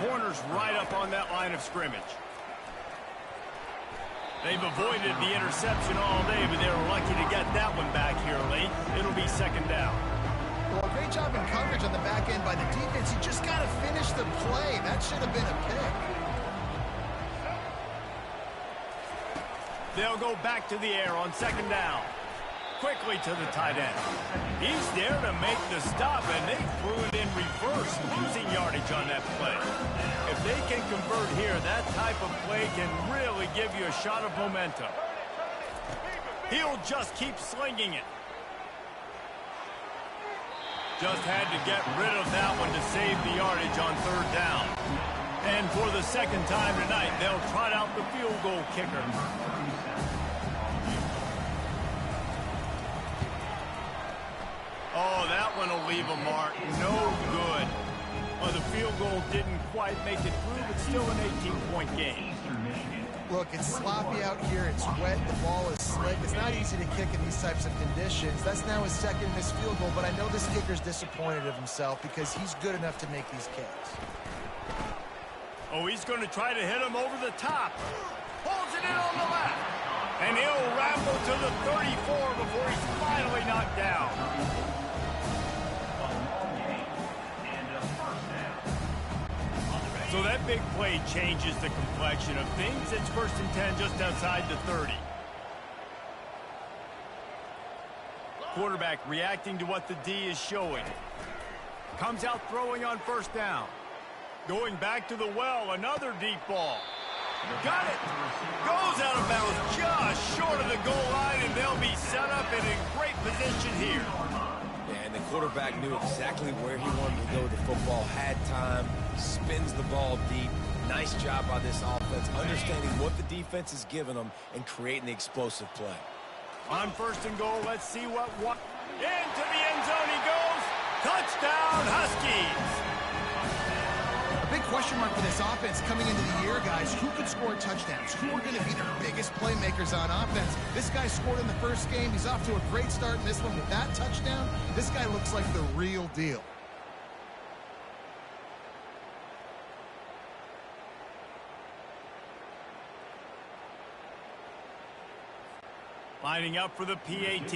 Corners right up on that line of scrimmage. They've avoided the interception all day, but they were lucky to get that one back here late. It'll be 2nd down. Well, great job in coverage on the back end by the defense. You just got to finish the play. That should have been a pick. They'll go back to the air on 2nd down. Quickly to the tight end. He's there to make the stop, and they threw it in reverse, losing yardage on that play. If they can convert here, that type of play can really give you a shot of momentum. He'll just keep slinging it. Just had to get rid of that one to save the yardage on 3rd down. And for the 2nd time tonight, they'll trot out the field goal kicker. Oh, that one will leave a mark. No good. Well, the field goal didn't quite make it through, but still an 18-point game. Look, it's sloppy out here. It's wet. The ball is slick. It's not easy to kick in these types of conditions. That's now his 2nd missed field goal, but I know this kicker's disappointed of himself because he's good enough to make these kicks. Oh, he's going to try to hit him over the top. Pulls it in on the left. And he'll ramble to the 34 before he's finally knocked down. So that big play changes the complexion of things. It's 1st and 10 just outside the 30. Quarterback reacting to what the D is showing. Comes out throwing on 1st down. Going back to the well, another deep ball. Got it. Goes out of bounds just short of the goal line, and they'll be set up in a great position here. And the quarterback knew exactly where he wanted to go with the football, had time, spins the ball deep. Nice job by this offense, understanding what the defense is giving them and creating the explosive play. On 1st and goal, let's see what... Into the end zone he goes. Touchdown, Huskies. A big question mark for this offense coming into the year, guys. Who could score touchdowns? Who are going to be their biggest playmakers on offense? This guy scored in the 1st game. He's off to a great start in this one with that touchdown. This guy looks like the real deal. Lining up for the PAT.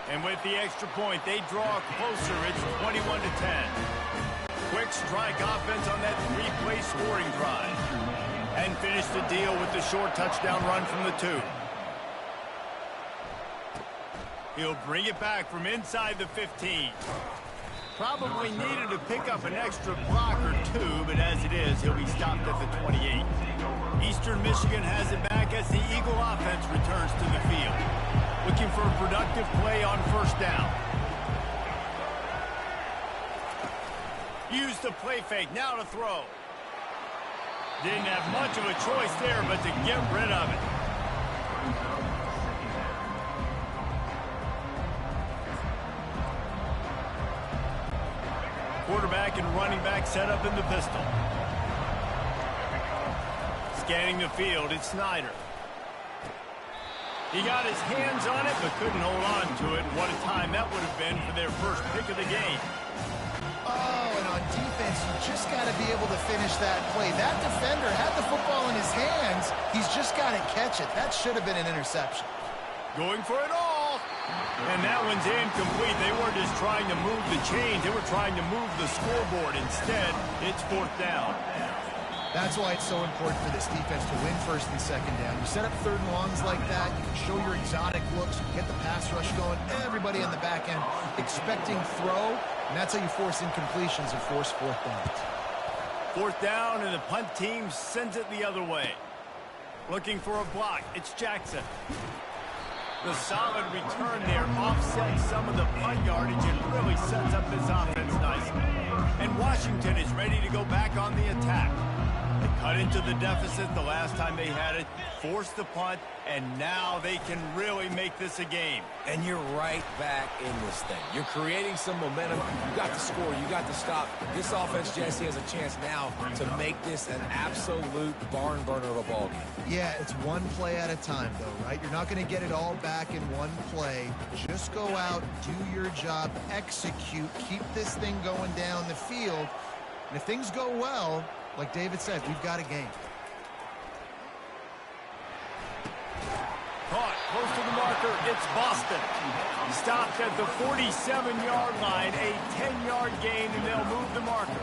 And with the extra point, they draw closer. It's 21-10. Quick strike offense on that 3-play scoring drive. And finish the deal with the short touchdown run from the 2. He'll bring it back from inside the 15. Probably needed to pick up an extra block or 2, but as it is, he'll be stopped at the 28. Eastern Michigan has it back as the Eagle offense returns to the field. Looking for a productive play on 1st down. Use the play fake, now to throw. Didn't have much of a choice there, but to get rid of it. Quarterback and running back set up in the pistol. Scanning the field, it's Snyder. He got his hands on it, but couldn't hold on to it. What a time that would have been for their first pick of the game. Oh, and on defense, you just got to be able to finish that play. That defender had the football in his hands. He's just got to catch it. That should have been an interception. Going for it all. And that one's incomplete. They weren't just trying to move the chains. They were trying to move the scoreboard. Instead, it's 4th down. That's why it's so important for this defense to win 1st and 2nd down. You set up 3rd and longs like that, you can show your exotic looks, you can get the pass rush going, everybody on the back end expecting throw, and that's how you force incompletions and force 4th downs. 4th down, and the punt team sends it the other way. Looking for a block, it's Jackson. The solid return there offsets some of the punt yardage and really sets up this offense nicely. And Washington is ready to go back on the attack. They cut into the deficit the last time they had it, forced the punt, and now they can really make this a game. And you're right back in this thing. You're creating some momentum. You got the score. You got the stop. This offense, Jesse, has a chance now to make this an absolute barn burner of a ball game. Yeah, it's one play at a time, though, right? You're not going to get it all back in one play. Just go out, do your job, execute, keep this thing going down the field. And if things go well, like David said, we've got a game. Caught close to the marker, it's Boston. Stopped at the 47-yard line, a 10-yard gain, and they'll move the markers.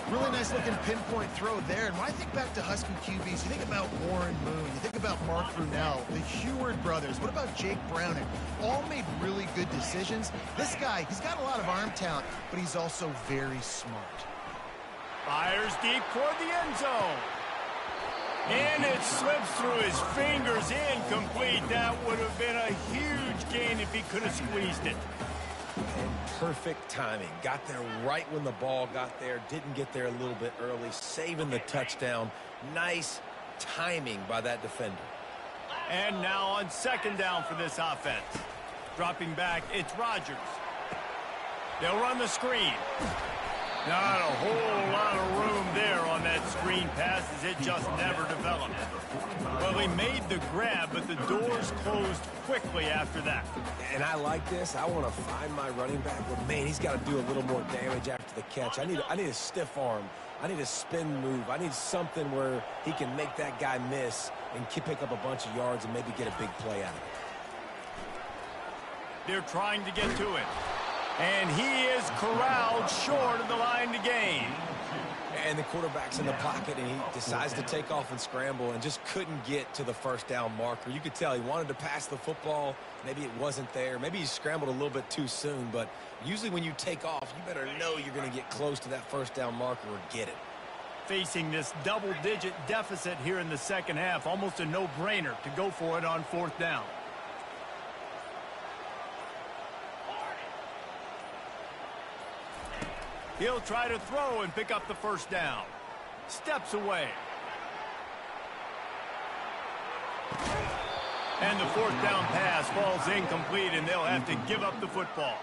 Really nice looking pinpoint throw there. And when I think back to Husky QBs, you think about Warren Moon, you think about Mark Brunell, the Heward brothers. What about Jake Browning? All made really good decisions. This guy, he's got a lot of arm talent, but he's also very smart. Fires deep toward the end zone. And it slips through his fingers, incomplete. That would have been a huge gain if he could have squeezed it. And perfect timing. Got there right when the ball got there. Didn't get there a little bit early. Saving the touchdown. Nice timing by that defender. And now on 2nd down for this offense. Dropping back, it's Rodgers. They'll run the screen. Not a whole lot of room there on that screen pass as it just never developed. Well, he made the grab, but the doors closed quickly after that. And I like this. I want to find my running back, but man, he's got to do a little more damage after the catch. I need a stiff arm. I need a spin move. I need something where he can make that guy miss and pick up a bunch of yards and maybe get a big play out of it. They're trying to get to it. And he is corralled short of the line to gain. And the quarterback's in the pocket, and he decides to take off and scramble and just couldn't get to the 1st down marker. You could tell he wanted to pass the football. Maybe it wasn't there. Maybe he scrambled a little bit too soon. But usually when you take off, you better know you're going to get close to that 1st down marker or get it. Facing this double-digit deficit here in the 2nd half, almost a no-brainer to go for it on 4th down. He'll try to throw and pick up the 1st down. Steps away. And the 4th down pass falls incomplete, and they'll have to give up the football.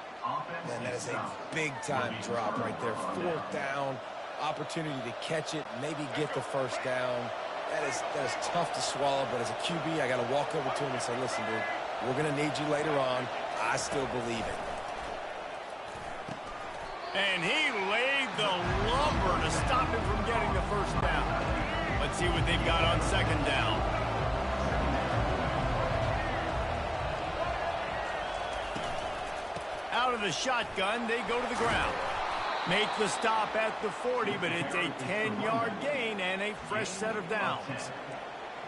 Man, that is a big-time drop right there. 4th down, opportunity to catch it, maybe get the 1st down. That is tough to swallow, but as a QB, I got to walk over to him and say, listen, dude, we're going to need you later on. I still believe it. And he laid the lumber to stop him from getting the 1st down. Let's see what they've got on 2nd down. Out of the shotgun, they go to the ground. Make the stop at the 40, but it's a 10-yard gain and a fresh set of downs.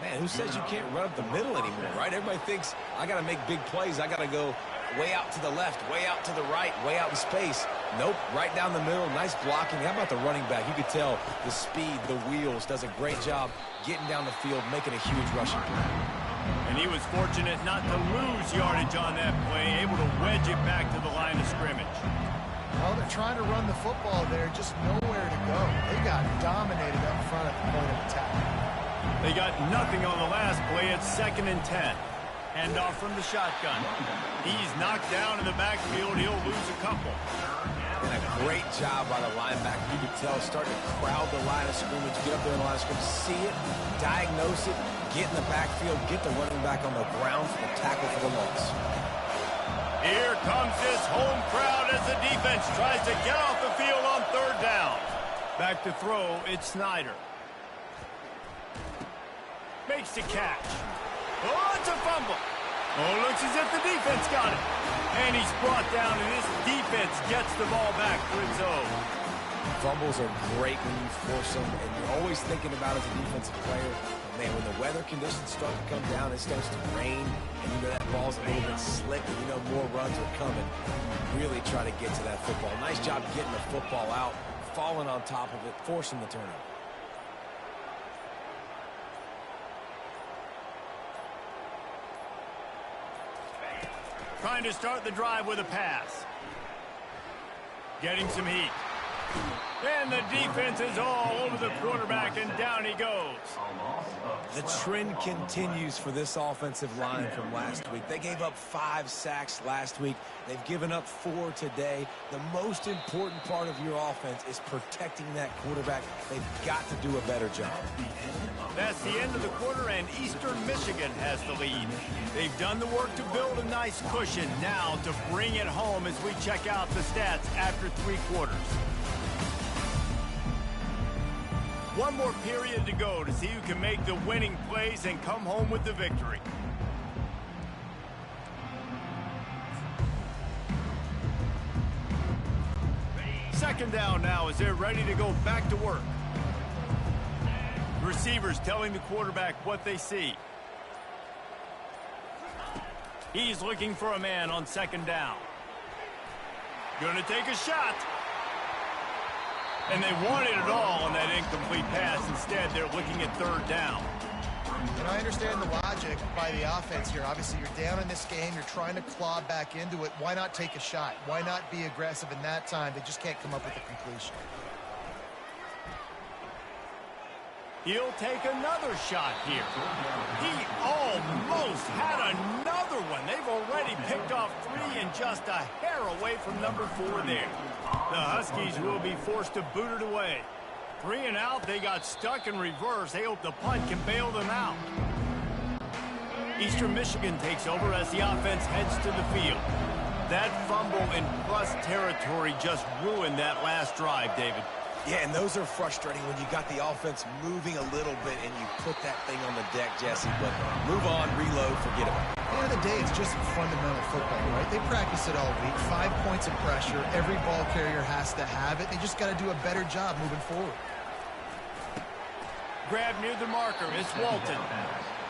Man, who says you can't run up the middle anymore, right? Everybody thinks I got to make big plays. I got to go way out to the left, way out to the right, way out in space. Nope, right down the middle. Nice blocking. How about the running back? You could tell the speed, the wheels, does a great job getting down the field, making a huge rushing play. And he was fortunate not to lose yardage on that play, able to wedge it back to the line of scrimmage. Well, they're trying to run the football there, just nowhere to go. They got dominated up front at the point of attack. They got nothing on the last play. It's 2nd and 10. Handoff from the shotgun. He's knocked down in the backfield. He'll lose a couple. And a great job by the linebacker. You can tell, starting to crowd the line of scrimmage, get up there in the line of scrimmage, see it, diagnose it, get in the backfield, get the running back on the ground for the tackle for the loss. Here comes this home crowd as the defense tries to get off the field on 3rd down. Back to throw, it's Snyder. Makes the catch. Oh, it's a fumble. Oh, looks as if the defense got it. And he's brought down, and this defense gets the ball back for its own. Fumbles are great when you force them, and you're always thinking about it as a defensive player. But man, when the weather conditions start to come down, it starts to rain, and you know that ball's a little bit slick, and you know more runs are coming. You really try to get to that football. Nice job getting the football out, falling on top of it, forcing the turnover. Trying to start the drive with a pass. Getting some heat. And the defense is all over the quarterback, and down he goes. The trend continues for this offensive line from last week. They gave up 5 sacks last week. They've given up 4 today. The most important part of your offense is protecting that quarterback. They've got to do a better job. That's the end of the quarter, and Eastern Michigan has the lead. They've done the work to build a nice cushion. Now to bring it home as we check out the stats after 3 quarters. One more period to go to see who can make the winning plays and come home with the victory. Second down now as they're ready to go back to work. Receivers telling the quarterback what they see. He's looking for a man on 2nd down. Gonna take a shot. And they wanted it all on that incomplete pass. Instead, they're looking at 3rd down. And I understand the logic by the offense here. Obviously, you're down in this game. You're trying to claw back into it. Why not take a shot? Why not be aggressive in that time? They just can't come up with a completion. He'll take another shot here. He almost had another one. They've already picked off 3 and just a hair away from number 4 there. The Huskies will be forced to boot it away. 3 and out, they got stuck in reverse. They hope the punt can bail them out. Eastern Michigan takes over as the offense heads to the field. That fumble in plus territory just ruined that last drive, David. Yeah, and those are frustrating when you got the offense moving a little bit and you put that thing on the deck, Jesse. But move on, reload, forget about it. At the end of the day, it's just fundamental football, right? They practice it all week. 5 points of pressure. Every ball carrier has to have it. They just got to do a better job moving forward. Grab near the marker. It's Walton.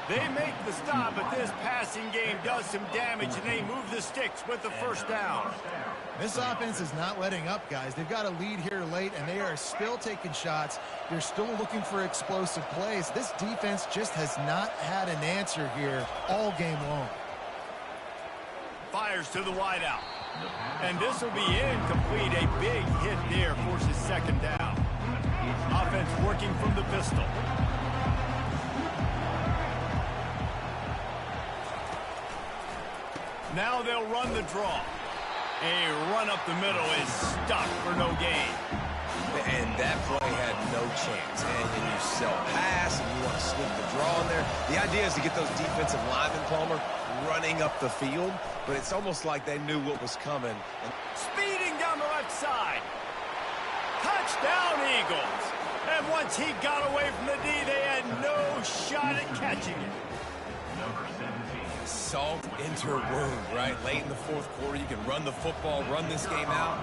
They make the stop, but this passing game does some damage, and they move the sticks with the 1st down. This offense is not letting up, guys. They've got a lead here late, and they are still taking shots. They're still looking for explosive plays. This defense just has not had an answer here all game long. Fires to the wideout. And this will be incomplete. A big hit there forces 2nd down. Offense working from the pistol. Now they'll run the draw. A run up the middle is stuck for no gain. And that play had no chance. And then you sell pass, and you want to slip the draw in there. The idea is to get those defensive linemen, Palmer, running up the field. But it's almost like they knew what was coming. And speeding down the left side. Touchdown, Eagles. And once he got away from the D, they had no shot at catching it. Salt into her wound, right? Late in the 4th quarter, you can run the football, run this game out.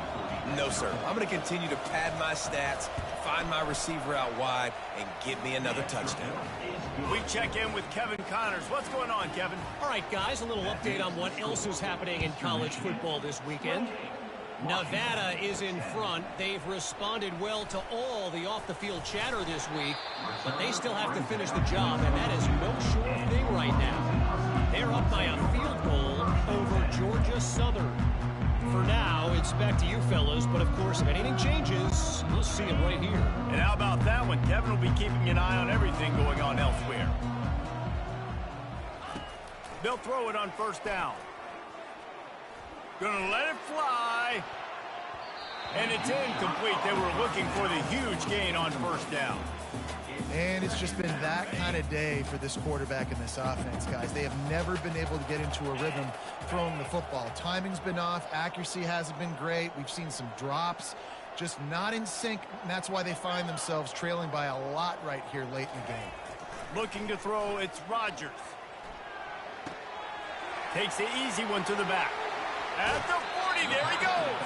No, sir. I'm going to continue to pad my stats, find my receiver out wide, and get me another touchdown. We check in with Kevin Connors. What's going on, Kevin? All right, guys, a little update on what else is happening in college football this weekend. Nevada is in front. They've responded well to all the off-the-field chatter this week, but they still have to finish the job, and that is no sure thing right now. They're up by a field goal over Georgia Southern. For now, it's back to you fellas, but of course, if anything changes, we'll see it right here. And how about that one? Kevin will be keeping an eye on everything going on elsewhere. They'll throw it on first down. Gonna let it fly. And it's incomplete. They were looking for the huge gain on first down. And it's just been that kind of day for this quarterback and this offense, guys. They have never been able to get into a rhythm throwing the football. Timing's been off. Accuracy hasn't been great. We've seen some drops, just not in sync, and that's why they find themselves trailing by a lot right here late in the game. Looking to throw, it's Rodgers. Takes the easy one to the back. At the 40, there he goes.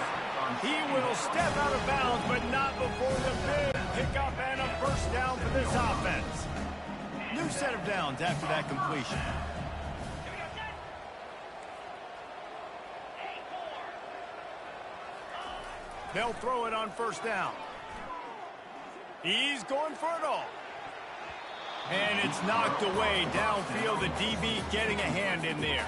He will step out of bounds, but not before the big pickup and a first down for this offense. New set of downs after that completion. They'll throw it on first down. He's going for it all. And it's knocked away downfield. The DB getting a hand in there.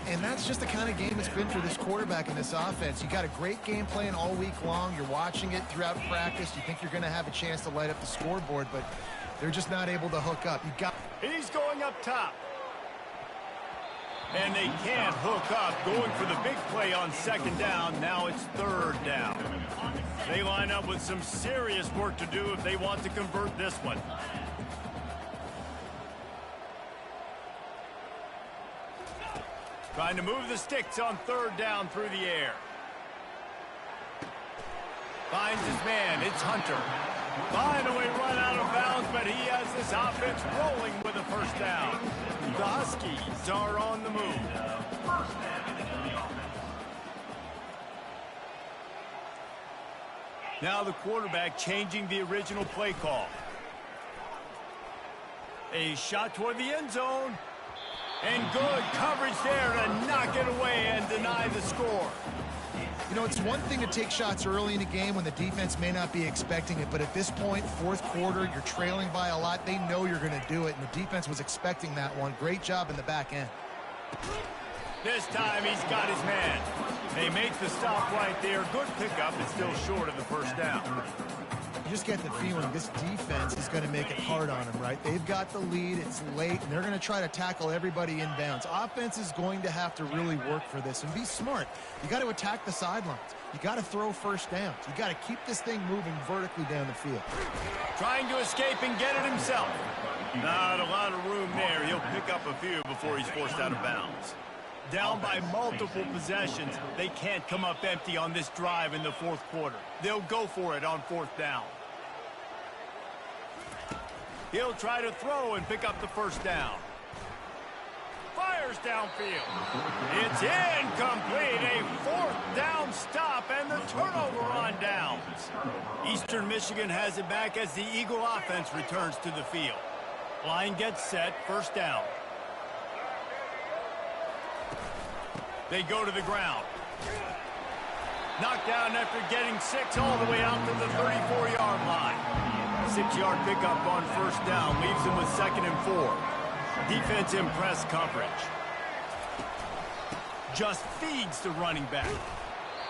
And that's just the kind of game it's been for this quarterback and this offense. You got a great game plan all week long. You're watching it throughout practice. You think you're going to have a chance to light up the scoreboard, but they're just not able to hook up. He's going up top. And they can't hook up. Going for the big play on second down. Now it's third down. They line up with some serious work to do if they want to convert this one. Trying to move the sticks on third down through the air. Finds his man. It's Hunter. Finally run out of bounds, but he has this offense rolling with a first down. The Huskies are on the move. Now the quarterback changing the original play call. A shot toward the end zone. And good coverage there to knock it away and deny the score. You know, it's one thing to take shots early in the game when the defense may not be expecting it, but at this point, fourth quarter, you're trailing by a lot. They know you're going to do it, and the defense was expecting that one. Great job in the back end. This time he's got his man. They make the stop right there. Good pickup. It's still short of the first down. You just get the feeling this defense is going to make it hard on them, right? They've got the lead. It's late, and they're going to try to tackle everybody inbounds. Offense is going to have to really work for this and be smart. You got to attack the sidelines. You got to throw first downs. You got to keep this thing moving vertically down the field. Trying to escape and get it himself. Not a lot of room there. He'll pick up a few before he's forced out of bounds. Down by multiple possessions. They can't come up empty on this drive in the fourth quarter. They'll go for it on fourth down. He'll try to throw and pick up the first down. Fires downfield. It's incomplete. A fourth down stop and the turnover on downs. Eastern Michigan has it back as the Eagle offense returns to the field. Line gets set. First down. They go to the ground. Knocked down after getting 6 all the way out to the 34-yard line. 6-yard pickup on first down leaves him with 2nd and 4. Defense in press coverage. Just feeds the running back.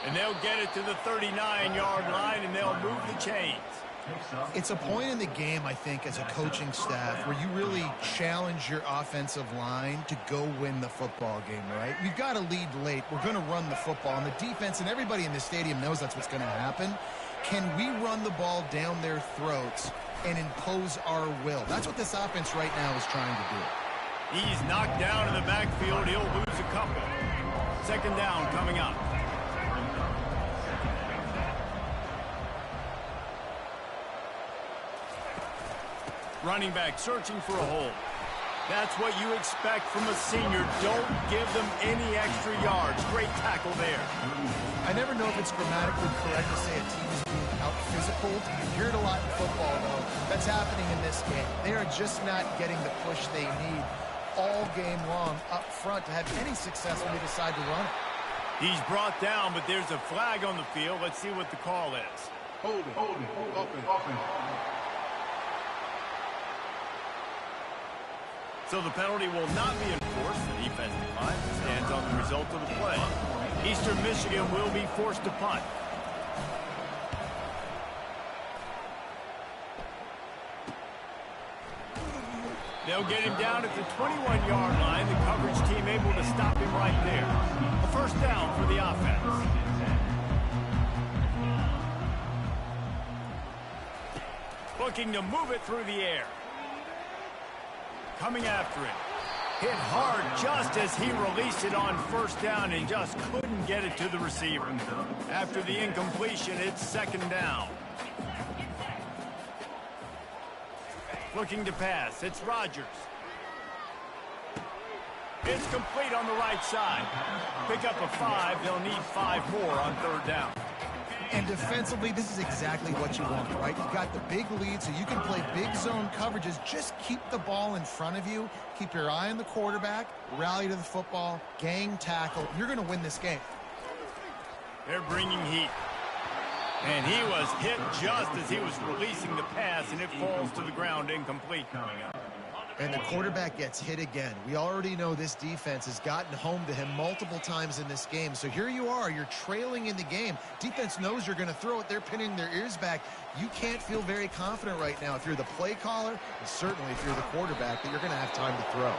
And they'll get it to the 39-yard line, and they'll move the chains. It's a point in the game, I think, as a coaching staff where you really challenge your offensive line to go win the football game, right? We've got to lead late. We're going to run the football. And the defense and everybody in the stadium knows that's what's going to happen. Can we run the ball down their throats and impose our will? That's what this offense right now is trying to do. He's knocked down in the backfield. He'll lose a couple. 2nd down coming up. Running back searching for a hole. That's what you expect from a senior. Don't give them any extra yards. Great tackle there. I never know if it's grammatically correct to say a team is being out-physical. You hear it a lot in football, though. That's happening in this game. They are just not getting the push they need all game long up front to have any success when they decide to run it. He's brought down, but there's a flag on the field. Let's see what the call is. Hold it. Open. So the penalty will not be enforced. The defensive line stands on the result of the play. Eastern Michigan will be forced to punt. They'll get him down at the 21-yard line. The coverage team able to stop him right there. A first down for the offense. Looking to move it through the air. Coming after it. Hit hard just as he released it on first down and just couldn't get it to the receiver. After the incompletion, it's second down. Looking to pass. It's Rodgers. It's complete on the right side. Pick up a 5. They'll need 5 more on third down. And defensively, this is exactly what you want, right? You've got the big lead, so you can play big zone coverages. Just keep the ball in front of you. Keep your eye on the quarterback. Rally to the football. Gang tackle. You're going to win this game. They're bringing heat. And he was hit just as he was releasing the pass, and it falls to the ground incomplete. And the quarterback gets hit again. We already know this defense has gotten home to him multiple times in this game. So here you are. You're trailing in the game. Defense knows you're going to throw it. They're pinning their ears back. You can't feel very confident right now if you're the play caller, and certainly if you're the quarterback, that you're going to have time to throw.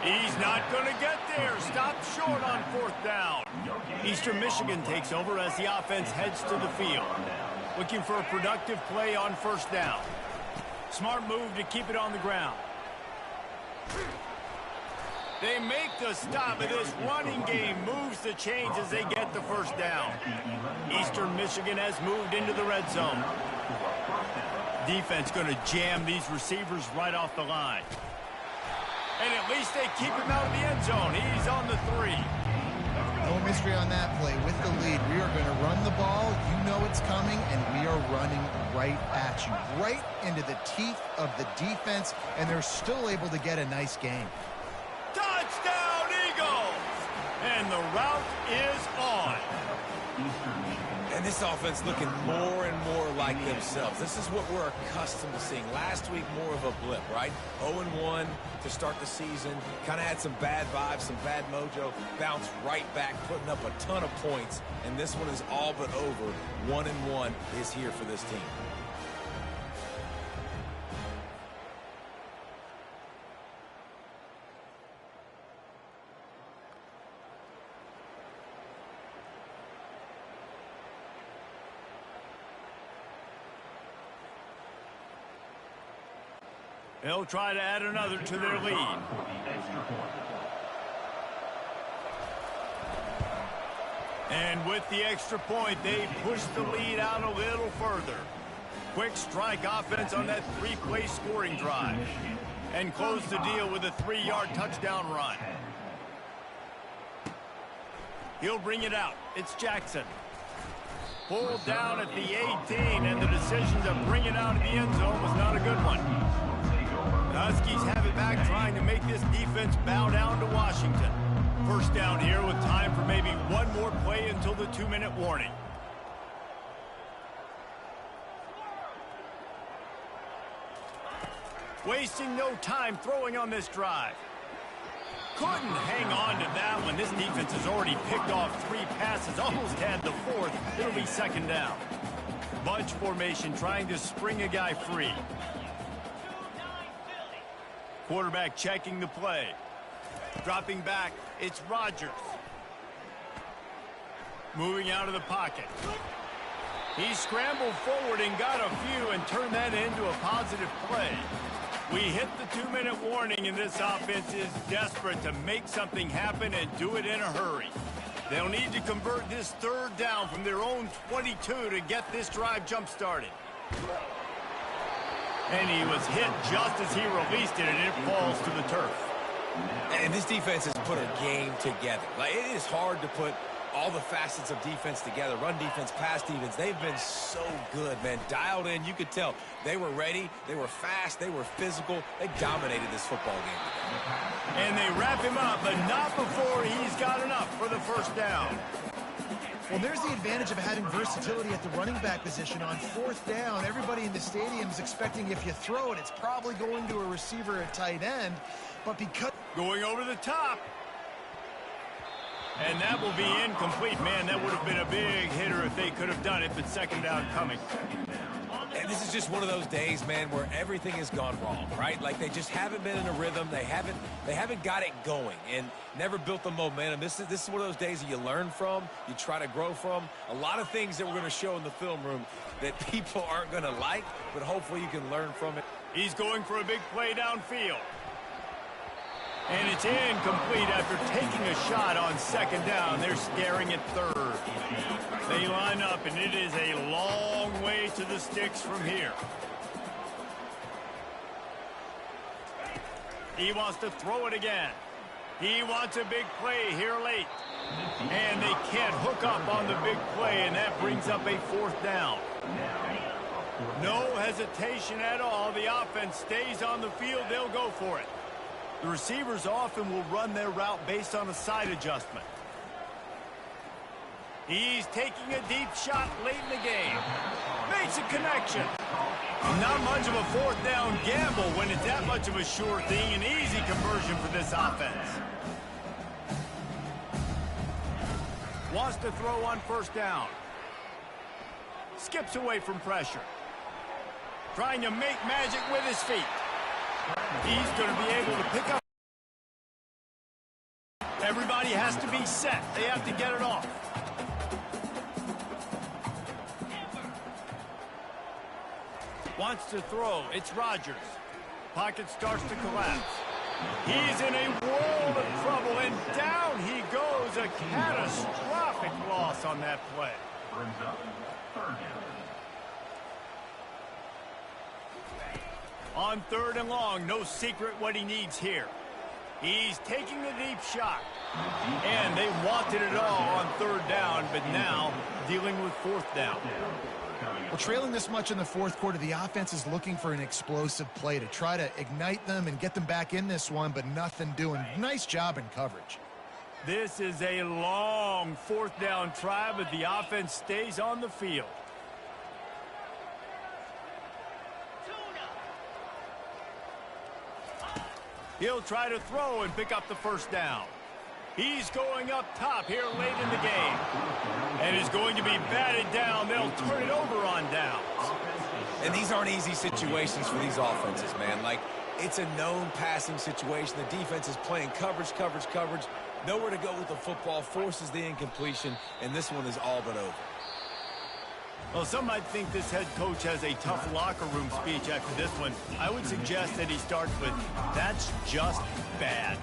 He's not going to get there. Stop short on fourth down. Eastern Michigan takes over as the offense heads to the field. Looking for a productive play on first down. Smart move to keep it on the ground. They make the stop, and this running game moves the chains as they get the first down. Eastern Michigan has moved into the red zone. Defense going to jam these receivers right off the line. And at least they keep him out of the end zone. He's on the 3. No mystery on that play. With the lead, we are going to run the ball. You know it's coming, and we are running right at you, right into the teeth of the defense, and they're still able to get a nice gain. Touchdown, Eagles! And the route is on. And this offense looking more and more like themselves. This is what we're accustomed to seeing. Last week, more of a blip, right? 0-1 to start the season. Kind of had some bad vibes, some bad mojo. Bounced right back, putting up a ton of points. And this one is all but over. 1-1 is here for this team. They'll try to add another to their lead. And with the extra point, they push the lead out a little further. Quick strike offense on that 3-play scoring drive. And close the deal with a 3-yard touchdown run. He'll bring it out. It's Jackson. Pulled down at the 18, and the decision to bring it out of the end zone was not a good one. The Huskies have it back, trying to make this defense bow down to Washington. First down here with time for maybe one more play until the 2-minute warning. Wasting no time throwing on this drive. Couldn't hang on to that one. This defense has already picked off 3 passes, almost had the 4th. It'll be second down. Bunch formation trying to spring a guy free. Quarterback checking the play. Dropping back, it's Rodgers. Moving out of the pocket. He scrambled forward and got a few and turned that into a positive play. We hit the 2-minute warning, and this offense is desperate to make something happen and do it in a hurry. They'll need to convert this third down from their own 22 to get this drive jump-started. And he was hit just as he released it, and it falls to the turf. And this defense has put a game together. Like, it is hard to put all the facets of defense together. Run defense, pass defense. They've been so good, man. Dialed in. You could tell they were ready. They were fast. They were physical. They dominated this football game today. And they wrap him up, but not before he's got enough for the first down. Well, there's the advantage of having versatility at the running back position. On fourth down, everybody in the stadium is expecting if you throw it, it's probably going to a receiver at tight end. But because... Going over the top. And that will be incomplete. Man, that would have been a big hitter if they could have done it, but second down coming. And this is just one of those days, man, where everything has gone wrong, right? Like they just haven't been in a rhythm. They haven't got it going and never built the momentum. This is one of those days that you learn from, you try to grow from. A lot of things that we're going to show in the film room that people aren't going to like, but hopefully you can learn from it. He's going for a big play downfield. And it's incomplete after taking a shot on second down. They're staring at third. They line up, and it is a long way to the sticks from here. He wants to throw it again. He wants a big play here late. And they can't hook up on the big play, and that brings up a fourth down. No hesitation at all. The offense stays on the field. They'll go for it. The receivers often will run their route based on a side adjustment. He's taking a deep shot late in the game. Makes a connection. Not much of a fourth down gamble when it's that much of a sure thing. An easy conversion for this offense. Wants to throw on first down. Skips away from pressure. Trying to make magic with his feet. He's going to be able to pick up. Everybody has to be set. They have to get it off. Wants to throw. It's Rodgers. Pocket starts to collapse. He's in a world of trouble, and down he goes. A catastrophic loss on that play. On third and long, no secret what he needs here. He's taking the deep shot. And they wanted it all on third down, but now dealing with fourth down. Well, trailing this much in the fourth quarter, the offense is looking for an explosive play to try to ignite them and get them back in this one, but nothing doing. Nice job in coverage. This is a long fourth down try, but the offense stays on the field. He'll try to throw and pick up the first down. He's going up top here late in the game. And is going to be batted down. They'll turn it over on downs. And these aren't easy situations for these offenses, man. Like, it's a known passing situation. The defense is playing coverage. Nowhere to go with the football, forces the incompletion, and this one is all but over. Well, some might think this head coach has a tough locker room speech after this one. I would suggest that he starts with, "That's just bad."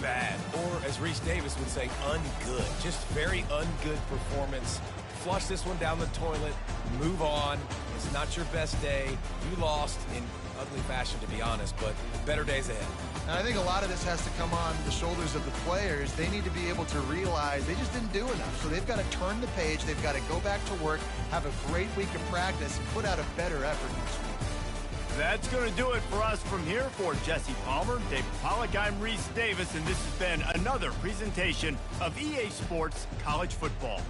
Bad. Or, as Reese Davis would say, ungood. Just very ungood performance. Flush this one down the toilet. Move on. It's not your best day. You lost in ugly fashion, to be honest, but better days ahead. And I think a lot of this has to come on the shoulders of the players. They need to be able to realize they just didn't do enough. So they've got to turn the page. They've got to go back to work, have a great week of practice, and put out a better effort next week. That's going to do it for us from here. For Jesse Palmer, Dave Pollack, I'm Reese Davis, and this has been another presentation of EA Sports College Football.